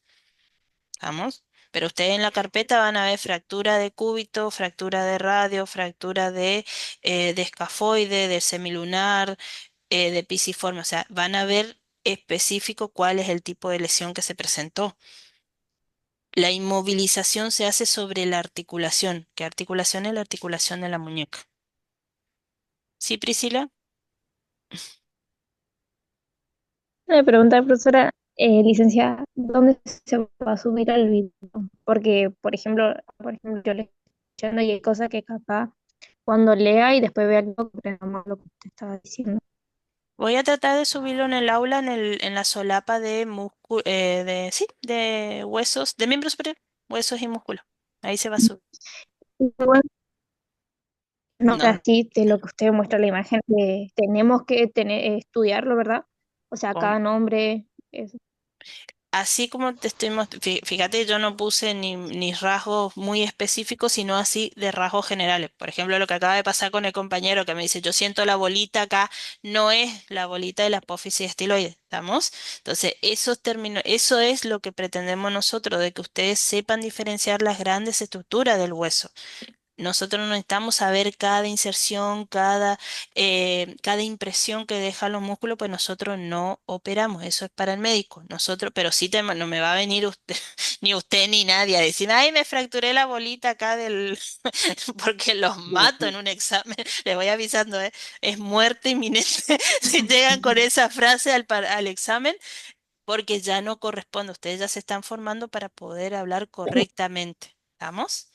¿Vamos? Pero ustedes en la carpeta van a ver fractura de cúbito, fractura de radio, fractura de escafoide, de semilunar, de pisiforme. O sea, van a ver específico cuál es el tipo de lesión que se presentó. La inmovilización se hace sobre la articulación. ¿Qué articulación es la articulación de la muñeca? ¿Sí, Priscila? Le pregunta, profesora, licenciada, ¿dónde se va a subir el video? Porque, por ejemplo, yo le estoy escuchando y hay cosas que capaz cuando lea y después vea algo que más lo que usted estaba diciendo. Voy a tratar de subirlo en el aula, en la solapa de sí, de huesos, de miembro superior, huesos y músculos. Ahí se va a subir. Igual, no es No, así de lo que usted muestra en la imagen, que tenemos que estudiarlo, ¿verdad? O sea, com- cada nombre, eso. así como te estoy fíjate, yo no puse ni rasgos muy específicos, sino así de rasgos generales. Por ejemplo, lo que acaba de pasar con el compañero que me dice, yo siento la bolita acá, no es la bolita de la apófisis estiloide, ¿estamos? Entonces, esos términos, eso es lo que pretendemos nosotros, de que ustedes sepan diferenciar las grandes estructuras del hueso. Nosotros no necesitamos saber cada inserción, cada impresión que dejan los músculos, pues nosotros no operamos, eso es para el médico. Nosotros, pero sí no me va a venir usted, ni usted ni nadie a decir, ay, me fracturé la bolita acá del, porque los mato en un examen. Les voy avisando, ¿eh? Es muerte inminente si llegan con esa frase al examen, porque ya no corresponde. Ustedes ya se están formando para poder hablar correctamente. ¿Estamos?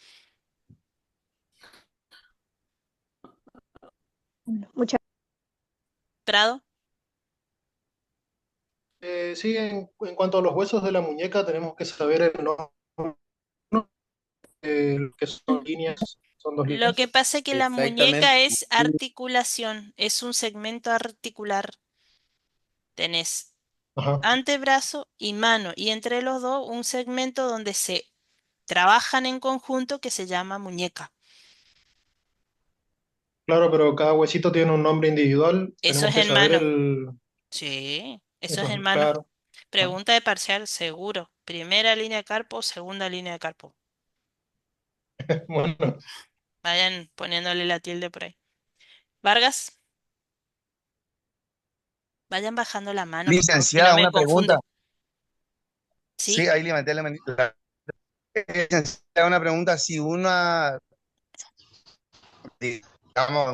Muchas Prado. Sí, en cuanto a los huesos de la muñeca, tenemos que saber el nombre, que son líneas, son dos Lo que líneas. pasa es que la Exactamente. muñeca es articulación, es un segmento articular. Tenés Ajá. antebrazo y mano, y entre los dos un segmento donde se trabajan en conjunto que se llama muñeca. Claro, pero cada huesito tiene un nombre individual. Eso Tenemos es que en saber mano. el... Sí, eso es Eso en es mano. claro. Ah, Pregunta de parcial, seguro. Primera línea de carpo, segunda línea de carpo. bueno, Vayan poniéndole la tilde por ahí. Vargas, vayan bajando la mano, por favor, si no Licenciada, me una pregunta. confundo. Sí, ¿Sí? ahí levanté la mano. Licenciada, una pregunta. Si una, digamos,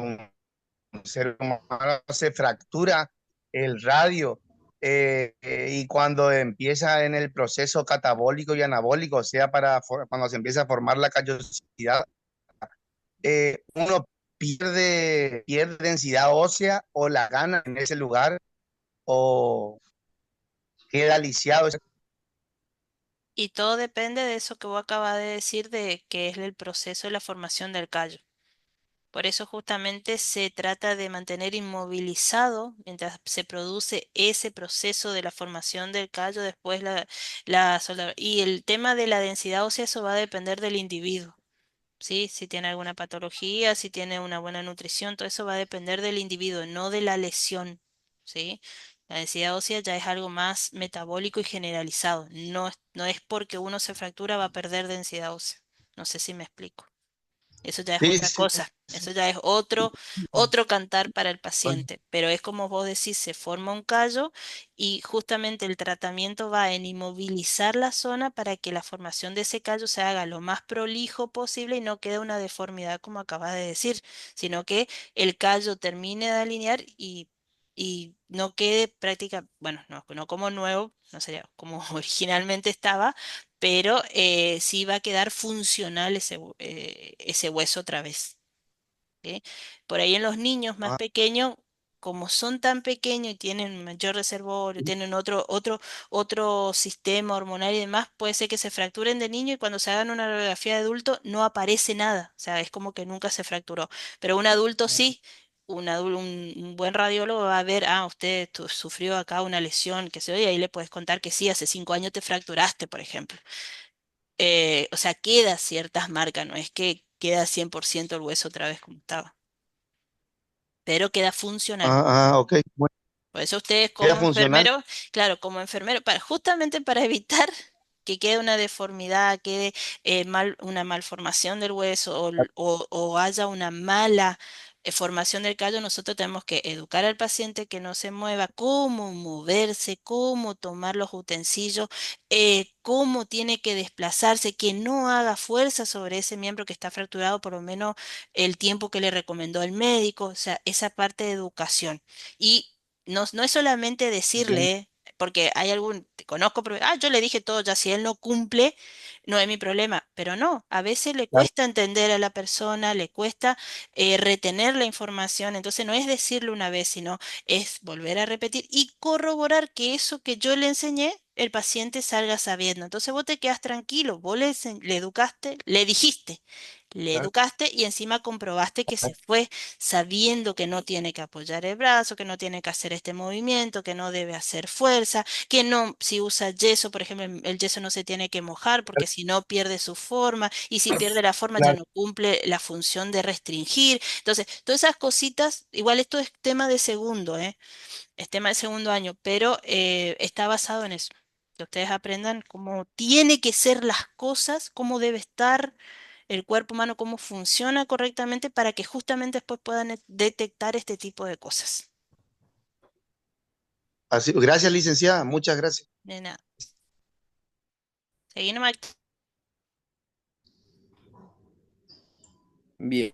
un ser humano se fractura el radio y cuando empieza en el proceso catabólico y anabólico, o sea, cuando se empieza a formar la callosidad, uno pierde densidad ósea o la gana en ese lugar o queda lisiado. Y todo depende de eso que vos acabas de decir, de que es el proceso de la formación del callo. Por eso justamente se trata de mantener inmovilizado mientras se produce ese proceso de la formación del callo, después la soldadura. Y el tema de la densidad ósea, eso va a depender del individuo. ¿Sí? Si tiene alguna patología, si tiene una buena nutrición, todo eso va a depender del individuo, no de la lesión, ¿sí? La densidad ósea ya es algo más metabólico y generalizado. No es porque uno se fractura va a perder densidad ósea. No sé si me explico. Eso ya es Sí, otra sí, cosa. sí. Eso ya es otro cantar para el paciente. Pero es como vos decís, se forma un callo y justamente el tratamiento va en inmovilizar la zona para que la formación de ese callo se haga lo más prolijo posible y no quede una deformidad como acabas de decir, sino que el callo termine de alinear y no quede práctica, bueno, no como nuevo, no sería como originalmente estaba, pero sí va a quedar funcional ese hueso otra vez. ¿Ok? Por ahí en los niños más Ah, pequeños, como son tan pequeños y tienen mayor reservorio, tienen otro sistema hormonal y demás, puede ser que se fracturen de niño y cuando se hagan una radiografía de adulto no aparece nada, o sea, es como que nunca se fracturó, pero un adulto sí. Un buen radiólogo va a ver, usted sufrió acá una lesión, que se oye, ahí le puedes contar que sí, hace 5 años te fracturaste, por ejemplo. O sea, queda ciertas marcas, no es que queda 100% el hueso otra vez como estaba, pero queda funcional. ok. Bueno, Por eso ustedes queda como funcional. enfermero, claro, como enfermero, justamente para evitar que quede una deformidad, quede una malformación del hueso o haya una mala formación del callo, nosotros tenemos que educar al paciente que no se mueva, cómo moverse, cómo tomar los utensilios, cómo tiene que desplazarse, que no haga fuerza sobre ese miembro que está fracturado por lo menos el tiempo que le recomendó el médico, o sea, esa parte de educación. Y no es solamente decirle, porque hay algún, te conozco, pero, yo le dije todo, ya si él no cumple, no es mi problema, pero no, a veces le Claro, cuesta entender a la persona, le cuesta retener la información, entonces no es decirle una vez, sino es volver a repetir y corroborar que eso que yo le enseñé, el paciente salga sabiendo. Entonces vos te quedas tranquilo, vos le educaste, le dijiste. Le claro. educaste y encima comprobaste que se fue sabiendo que no tiene que apoyar el brazo, que no tiene que hacer este movimiento, que no debe hacer fuerza, que no, si usa yeso, por ejemplo, el yeso no se tiene que mojar porque si no pierde su forma y si pierde la forma ya Claro. no cumple la función de restringir. Entonces, todas esas cositas, igual esto es tema de segundo, ¿eh? Es tema de segundo año, pero está basado en eso. Que ustedes aprendan cómo tiene que ser las cosas, cómo debe estar el cuerpo humano, cómo funciona correctamente para que justamente después puedan detectar este tipo de cosas. Así, gracias, licenciada. Muchas gracias. De nada. Seguí nomás. Bien,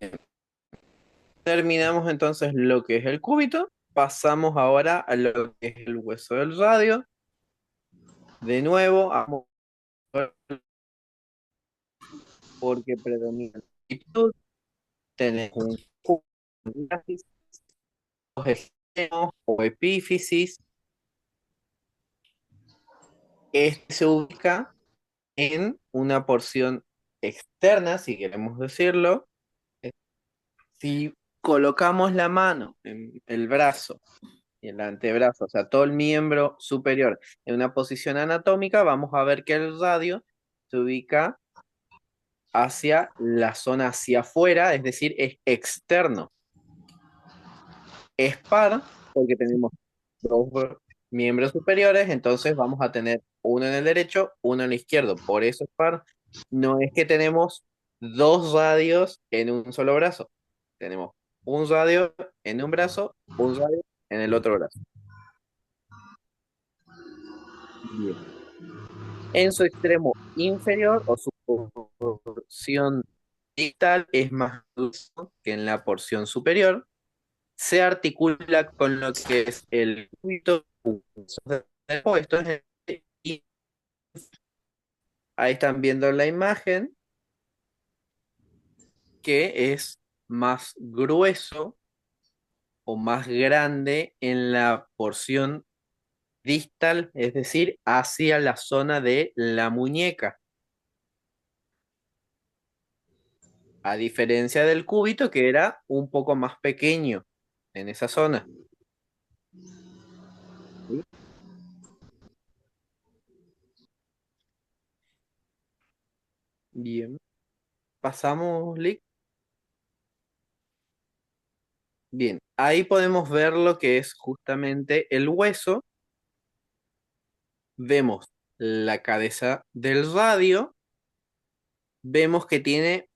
terminamos entonces lo que es el cúbito. Pasamos ahora a lo que es el hueso del radio. De nuevo, vamos a ver porque predomina la altitud. Tenemos un cúbito con dos extremos o epífisis. Este se ubica en una porción externa, si queremos decirlo. Si colocamos la mano en el brazo y el antebrazo, o sea, todo el miembro superior en una posición anatómica, vamos a ver que el radio se ubica hacia la zona hacia afuera, es decir, es externo. Es par porque tenemos dos miembros superiores, entonces vamos a tener uno en el derecho, uno en el izquierdo. Por eso es par. No es que tenemos dos radios en un solo brazo. Tenemos un radio en un brazo, un radio en el otro brazo. Bien. En su extremo inferior o su porción distal es más grueso que en la porción superior. Se articula con lo que es el cúbito opuesto. Y ahí están viendo la imagen que es más grueso o más grande en la porción distal, es decir, hacia la zona de la muñeca, a diferencia del cúbito que era un poco más pequeño en esa zona. ¿Sí? Bien, pasamos, Lick. Bien, ahí podemos ver lo que es justamente el hueso. Vemos la cabeza del radio. Vemos que tiene,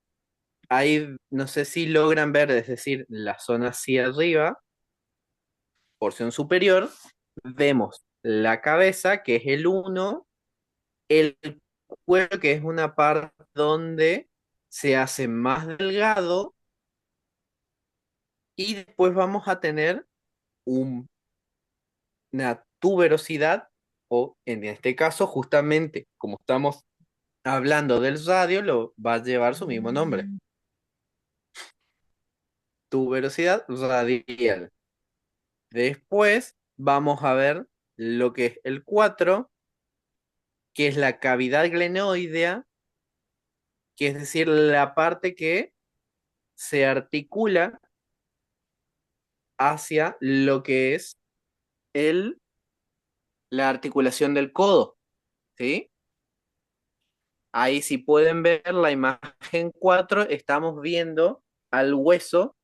ahí no sé si logran ver, es decir, la zona hacia arriba, porción superior. Vemos la cabeza, que es el uno, el cuello, que es una parte donde se hace más delgado, y después vamos a tener un una tuberosidad, o en este caso, justamente como estamos hablando del radio, lo va a llevar su mismo nombre. Tuberosidad radial. Después vamos a ver lo que es el 4, que es la cavidad glenoidea, que es decir, la parte que se articula hacia lo que es el, la articulación del codo, ¿sí? Ahí si pueden ver la imagen 4 estamos viendo al hueso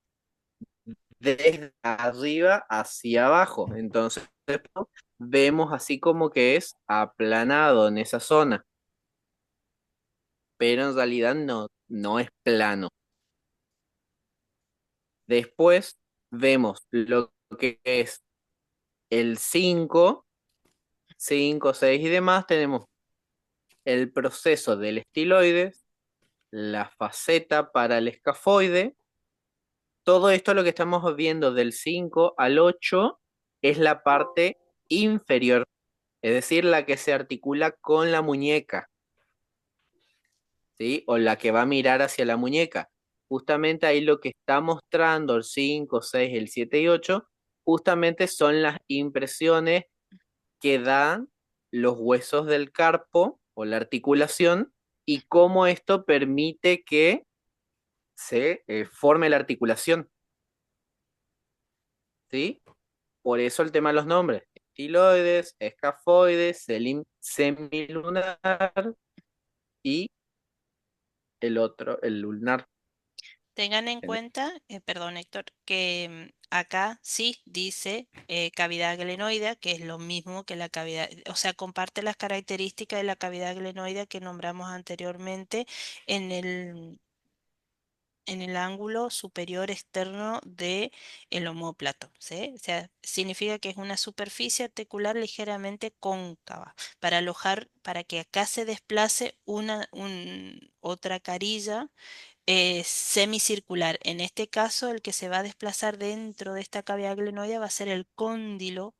desde arriba hacia abajo. Entonces vemos así como que es aplanado en esa zona, pero en realidad no es plano. Después vemos lo que es el 5, 5, 6 y demás. Tenemos el proceso del estiloides, la faceta para el escafoide. Todo esto lo que estamos viendo del 5 al 8 es la parte inferior. es decir, la que se articula con la muñeca, ¿sí? O la que va a mirar hacia la muñeca. Justamente ahí lo que está mostrando el 5, 6, el 7 y 8, justamente son las impresiones que dan los huesos del carpo o la articulación y cómo esto permite que se forme la articulación, ¿sí? Por eso el tema de los nombres: estiloides, escafoides, semilunar y el otro, el lunar. Tengan en cuenta, perdón Héctor, que acá sí dice cavidad glenoidea, que es lo mismo que la cavidad, o sea, comparte las características de la cavidad glenoidea que nombramos anteriormente en en el ángulo superior externo del omóplato, ¿sí? O sea, significa que es una superficie articular ligeramente cóncava para alojar, para que acá se desplace otra carilla semicircular. En este caso, el que se va a desplazar dentro de esta cavidad glenoidea va a ser el cóndilo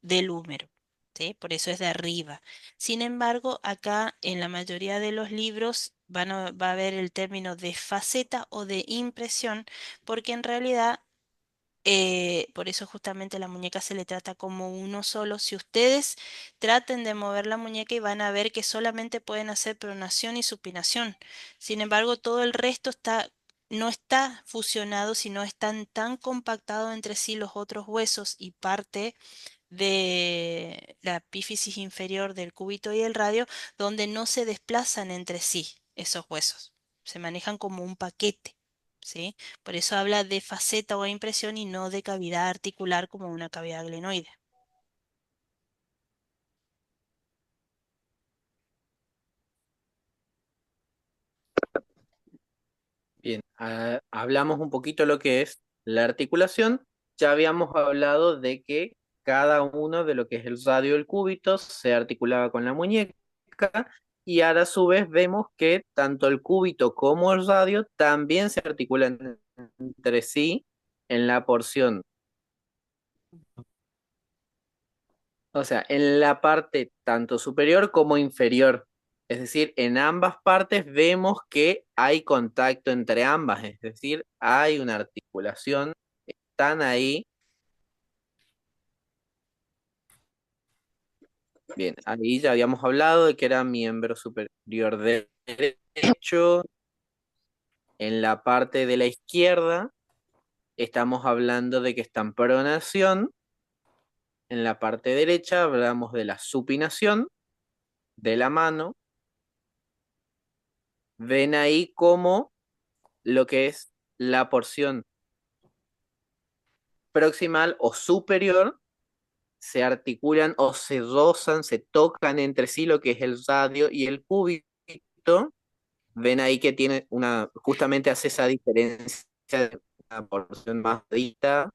del húmero. ¿Sí? Por eso es de arriba. Sin embargo, acá en la mayoría de los libros va a haber el término de faceta o de impresión, porque en realidad, por eso justamente la muñeca se le trata como uno solo. Si ustedes traten de mover la muñeca y van a ver que solamente pueden hacer pronación y supinación. Sin embargo, todo el resto no está fusionado, sino están tan compactados entre sí los otros huesos y parte de la epífisis inferior del cúbito y el radio, donde no se desplazan entre sí esos huesos, se manejan como un paquete, ¿sí? Por eso habla de faceta o impresión y no de cavidad articular como una cavidad glenoide. Bien, hablamos un poquito lo que es la articulación. Ya habíamos hablado de que cada uno de lo que es el radio y el cúbito se articulaba con la muñeca y ahora a su vez vemos que tanto el cúbito como el radio también se articulan entre sí en la porción, o sea, en la parte tanto superior como inferior. Es decir, en ambas partes vemos que hay contacto entre ambas, es decir, hay una articulación, están ahí. Bien, ahí ya habíamos hablado de que era miembro superior derecho. En la parte de la izquierda estamos hablando de que está en pronación. En la parte derecha hablamos de la supinación de la mano. Ven ahí como lo que es la porción proximal o superior se articulan o se rozan, se tocan entre sí lo que es el radio y el cúbito. Ven ahí que tiene justamente hace esa diferencia de una porción más adulta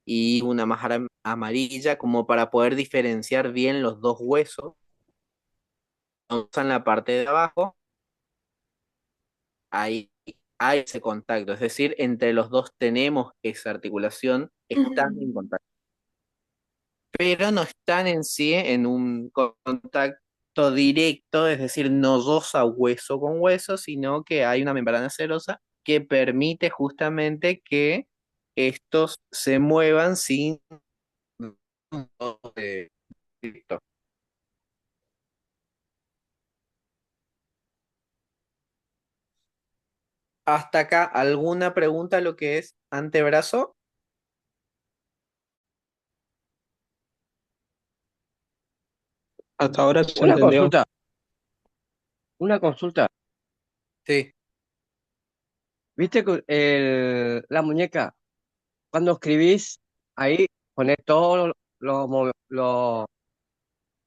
y una más amarilla, como para poder diferenciar bien los dos huesos. En la parte de abajo, ahí hay ese contacto, es decir, entre los dos tenemos esa articulación, están en contacto, pero no están en sí en un contacto directo, es decir, no roza hueso con hueso, sino que hay una membrana serosa que permite justamente que estos se muevan sin directo. Hasta acá, ¿alguna pregunta a lo que es antebrazo? Hasta ahora se Una entendió. consulta, una consulta. Sí. ¿Viste que la muñeca, cuando escribís, ahí pones todos los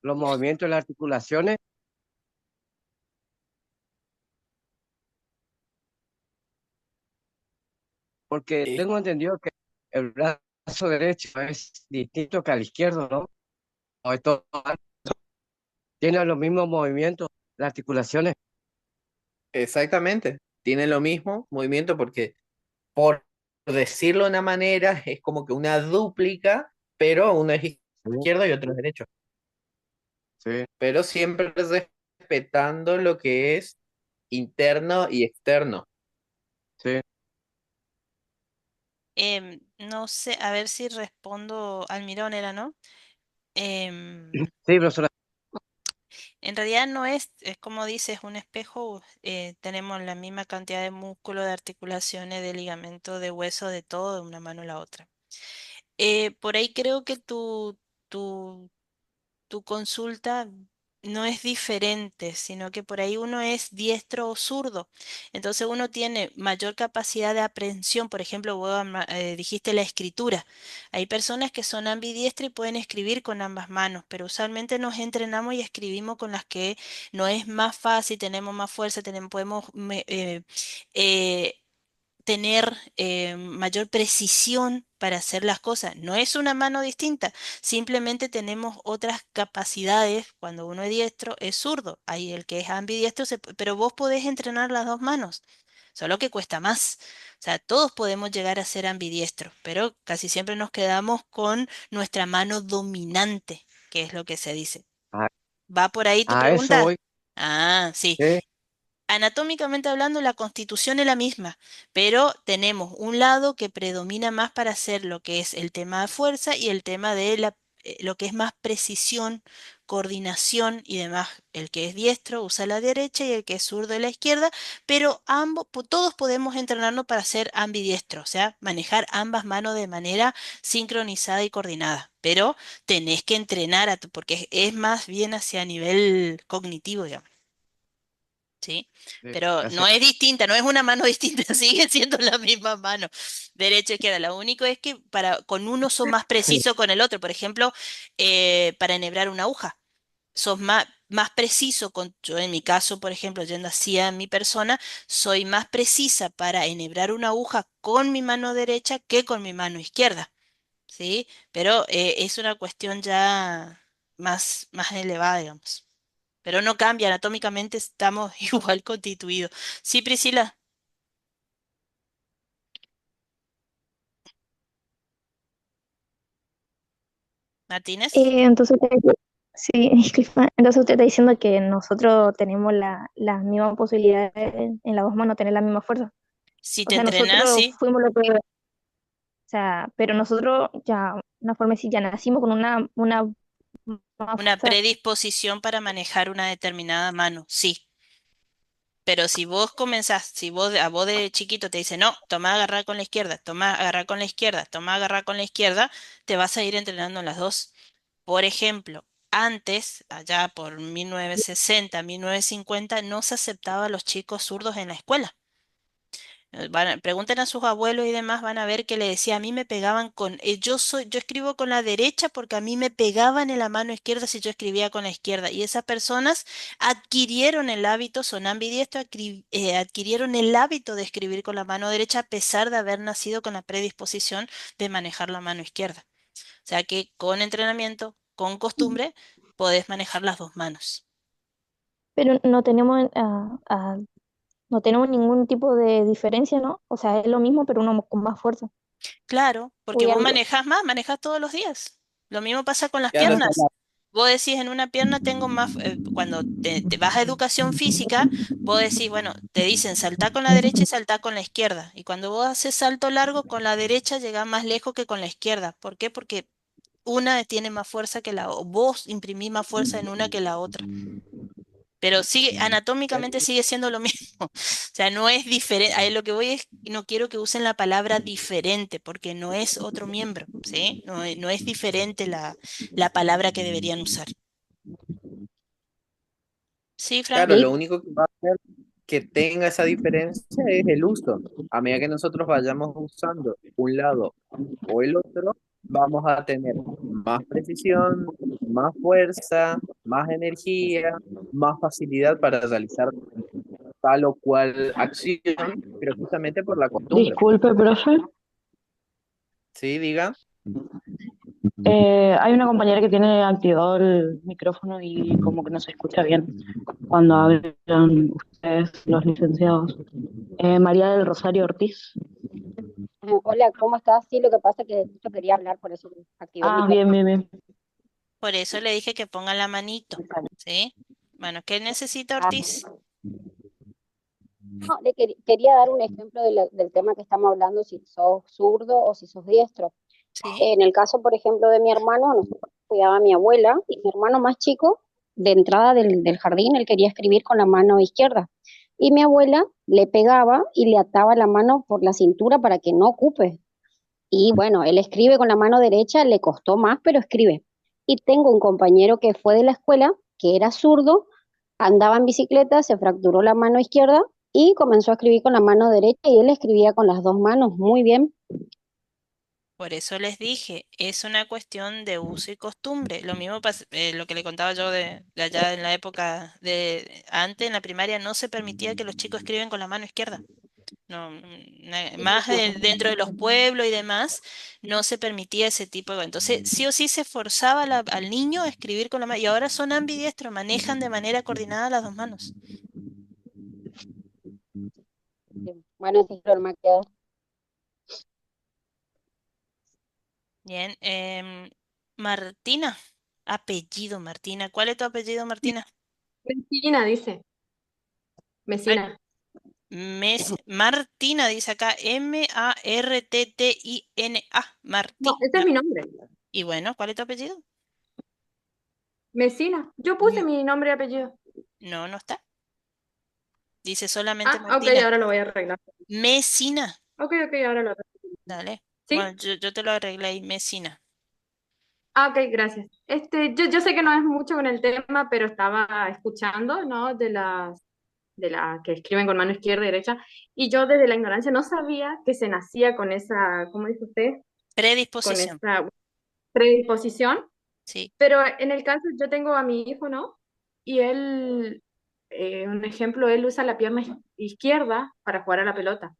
movimientos de las articulaciones? Porque Eh, tengo entendido que el brazo derecho es distinto que al izquierdo, ¿no? O esto tiene los mismos movimientos, las articulaciones. Exactamente, tiene lo mismo movimiento porque, por decirlo de una manera, es como que una dúplica, pero uno es ¿Sí? izquierdo y otro es derecho. Sí, pero siempre respetando lo que es interno y externo. sí. No sé, a ver si respondo. Almirón era, ¿no? Em, Sí, profesora. En realidad no es como dices, un espejo. Tenemos la misma cantidad de músculo, de articulaciones, de ligamento, de hueso, de todo, de una mano a la otra. Por ahí creo que tu, tu consulta no es diferente, sino que por ahí uno es diestro o zurdo. Entonces uno tiene mayor capacidad de aprehensión. Por ejemplo, dijiste la escritura. Hay personas que son ambidiestras y pueden escribir con ambas manos, pero usualmente nos entrenamos y escribimos con las que no es más fácil, tenemos más fuerza, podemos eh, tener mayor precisión para hacer las cosas. No es una mano distinta, simplemente tenemos otras capacidades. Cuando uno es diestro, es zurdo. Ahí el que es ambidiestro, pero vos podés entrenar las dos manos, solo que cuesta más. O sea, todos podemos llegar a ser ambidiestros, pero casi siempre nos quedamos con nuestra mano dominante, que es lo que se dice. A, ¿Va por ahí tu a eso pregunta? voy. Ah, sí. Sí. Anatómicamente hablando, la constitución es la misma, pero tenemos un lado que predomina más para hacer lo que es el tema de fuerza y el tema de lo que es más precisión, coordinación y demás. El que es diestro usa la derecha y el que es zurdo la izquierda, pero ambos, todos podemos entrenarnos para ser ambidiestro, o sea, manejar ambas manos de manera sincronizada y coordinada. Pero tenés que entrenar porque es más bien hacia nivel cognitivo, digamos. ¿Sí? Sí, Pero no gracias. es distinta, no es una mano distinta, sigue siendo la misma mano, derecha, izquierda. Lo único es que con uno sos más preciso con el otro. Por ejemplo, para enhebrar una aguja, sos más preciso yo en mi caso, por ejemplo, yendo así a mi persona, soy más precisa para enhebrar una aguja con mi mano derecha que con mi mano izquierda, ¿sí? Pero es una cuestión ya más elevada, digamos. Pero no cambia, anatómicamente estamos igual constituidos. Sí, Priscila, Martínez. Entonces, sí, disculpa. Entonces usted está diciendo que nosotros tenemos las mismas posibilidades en las dos manos, tener la misma fuerza. Si O te sea, entrenás, nosotros sí, fuimos lo que, o sea, pero nosotros ya, una forma así, ya nacimos con una una fuerza. predisposición para manejar una determinada mano, sí. Pero si vos comenzás, si a vos de chiquito te dicen, no, toma agarrar con la izquierda, toma agarrar con la izquierda, toma agarrar con la izquierda, te vas a ir entrenando en las dos. Por ejemplo, antes, allá por 1960, 1950, no se aceptaba a los chicos zurdos en la escuela. Pregunten a sus abuelos y demás, van a ver que le decía, a mí me pegaban yo escribo con la derecha porque a mí me pegaban en la mano izquierda si yo escribía con la izquierda. Y esas personas adquirieron el hábito, son ambidiestros, adquirieron el hábito de escribir con la mano derecha a pesar de haber nacido con la predisposición de manejar la mano izquierda. O sea que con entrenamiento, con costumbre, podés manejar las dos manos. Pero no tenemos, no tenemos ningún tipo de diferencia, ¿no? O sea, es lo mismo, pero uno con más fuerza. Claro, porque Voy vos algo. manejás más, manejás todos los días. Lo mismo pasa con las Claro, Ah, piernas. Vos decís en una pierna tengo más, cuando te vas a educación física, vos decís, bueno, te dicen saltá con la derecha y saltá con la izquierda. Y cuando vos haces salto largo con la derecha llegás más lejos que con la izquierda. ¿Por qué? Porque una tiene más fuerza que vos imprimís más fuerza en una que la otra. Pero sigue, anatómicamente sigue siendo lo mismo. O sea, no es diferente. A lo que voy es, no quiero que usen la palabra diferente, porque no es otro miembro, ¿sí? No es diferente la palabra que deberían usar. Sí, Fran. claro, sí. lo único que va a hacer que tenga esa diferencia es el uso. A medida que nosotros vayamos usando un lado o el otro, vamos a tener más precisión, más fuerza, más energía, más facilidad para realizar tal o cual acción, pero justamente por la costumbre. Disculpe, profe. ¿Sí? Diga. Hay una compañera que tiene activado el micrófono y como que no se escucha bien cuando hablan ustedes, los licenciados. María del Rosario Ortiz. Hola, ¿cómo estás? Sí, lo que pasa es que yo quería hablar, por eso activé el Ah, bien, micrófono. bien, bien. Por eso le dije que ponga la manito, ¿sí? Bueno, ¿qué necesita Ortiz? No, quería dar un ejemplo del tema que estamos hablando, si sos zurdo o si sos diestro. Sí, En el caso, por ejemplo, de mi hermano, nosotros cuidaba a mi abuela y mi hermano más chico, de entrada del jardín, él quería escribir con la mano izquierda. Y mi abuela le pegaba y le ataba la mano por la cintura para que no ocupe. Y bueno, él escribe con la mano derecha, le costó más, pero escribe. Y tengo un compañero que fue de la escuela, que era zurdo, andaba en bicicleta, se fracturó la mano izquierda y comenzó a escribir con la mano derecha y él escribía con las dos manos muy bien. por eso les dije, es una cuestión de uso y costumbre. Lo mismo lo que le contaba yo de allá en la época de antes, en la primaria, no se permitía que los chicos escriben con la mano izquierda. No, más dentro de los pueblos y demás, no se permitía ese tipo de cosas. Entonces, sí o sí se forzaba al niño a escribir con la mano. Y ahora son ambidiestros, manejan de manera coordinada las dos manos. Bueno, sí, normal queda. Bien, Martina, apellido Martina. ¿Cuál es tu apellido, Martina? Mesina, dice. Ay, Mesina. Martina dice acá, Martina, No, ese es Martina. mi nombre. Y bueno, ¿cuál es tu apellido? Mesina. Yo puse mi nombre y apellido. No, no está. Dice solamente Ah, ok, Martina. ahora lo voy a arreglar. Mesina. Ok, ahora lo arreglo. Dale. Bueno, ¿Sí? yo te lo arreglé ahí, Mesina. Ah, ok, gracias. Yo sé que no es mucho con el tema, pero estaba escuchando, ¿no? De las que escriben con mano izquierda y derecha, y yo desde la ignorancia no sabía que se nacía con esa, ¿cómo dice usted? Con Predisposición. esa predisposición, Sí. pero en el caso yo tengo a mi hijo, ¿no? Y él, un ejemplo, él usa la pierna izquierda para jugar a la pelota,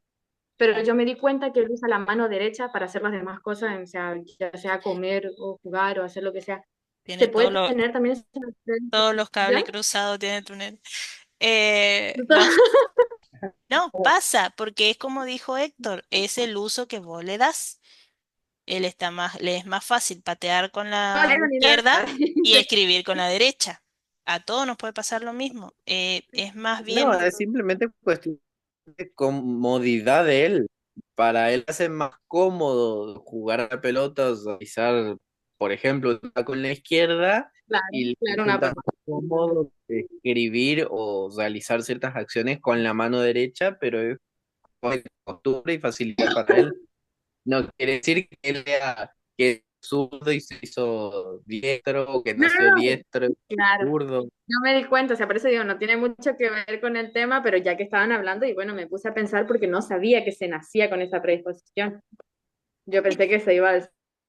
pero yo me di cuenta que él usa la mano derecha para hacer las demás cosas, o sea, ya sea comer o jugar o hacer lo que sea. ¿Se Tiene puede tener también esa todos los cables predisposición? cruzados, tiene tu nene. No, no, pasa, porque es como dijo Héctor, es el uso que vos le das. Le es más fácil patear con No la leo ni nada. izquierda y escribir con la derecha. A todos nos puede pasar lo mismo. Es más No, bien, es simplemente cuestión de comodidad de él. Para él hace más cómodo jugar a la pelota, o realizar, por ejemplo, con la izquierda Claro, y le claro, una resulta más cómodo escribir o realizar ciertas acciones con la mano derecha, pero es costumbre y facilidad para él. No quiere decir que él sea que es zurdo y se hizo diestro, o que No, nació no, diestro y claro. zurdo. No me di cuenta, o sea, por eso digo, no tiene mucho que ver con el tema, pero ya que estaban hablando, y bueno, me puse a pensar porque no sabía que se nacía con esa predisposición. Yo pensé que se iba a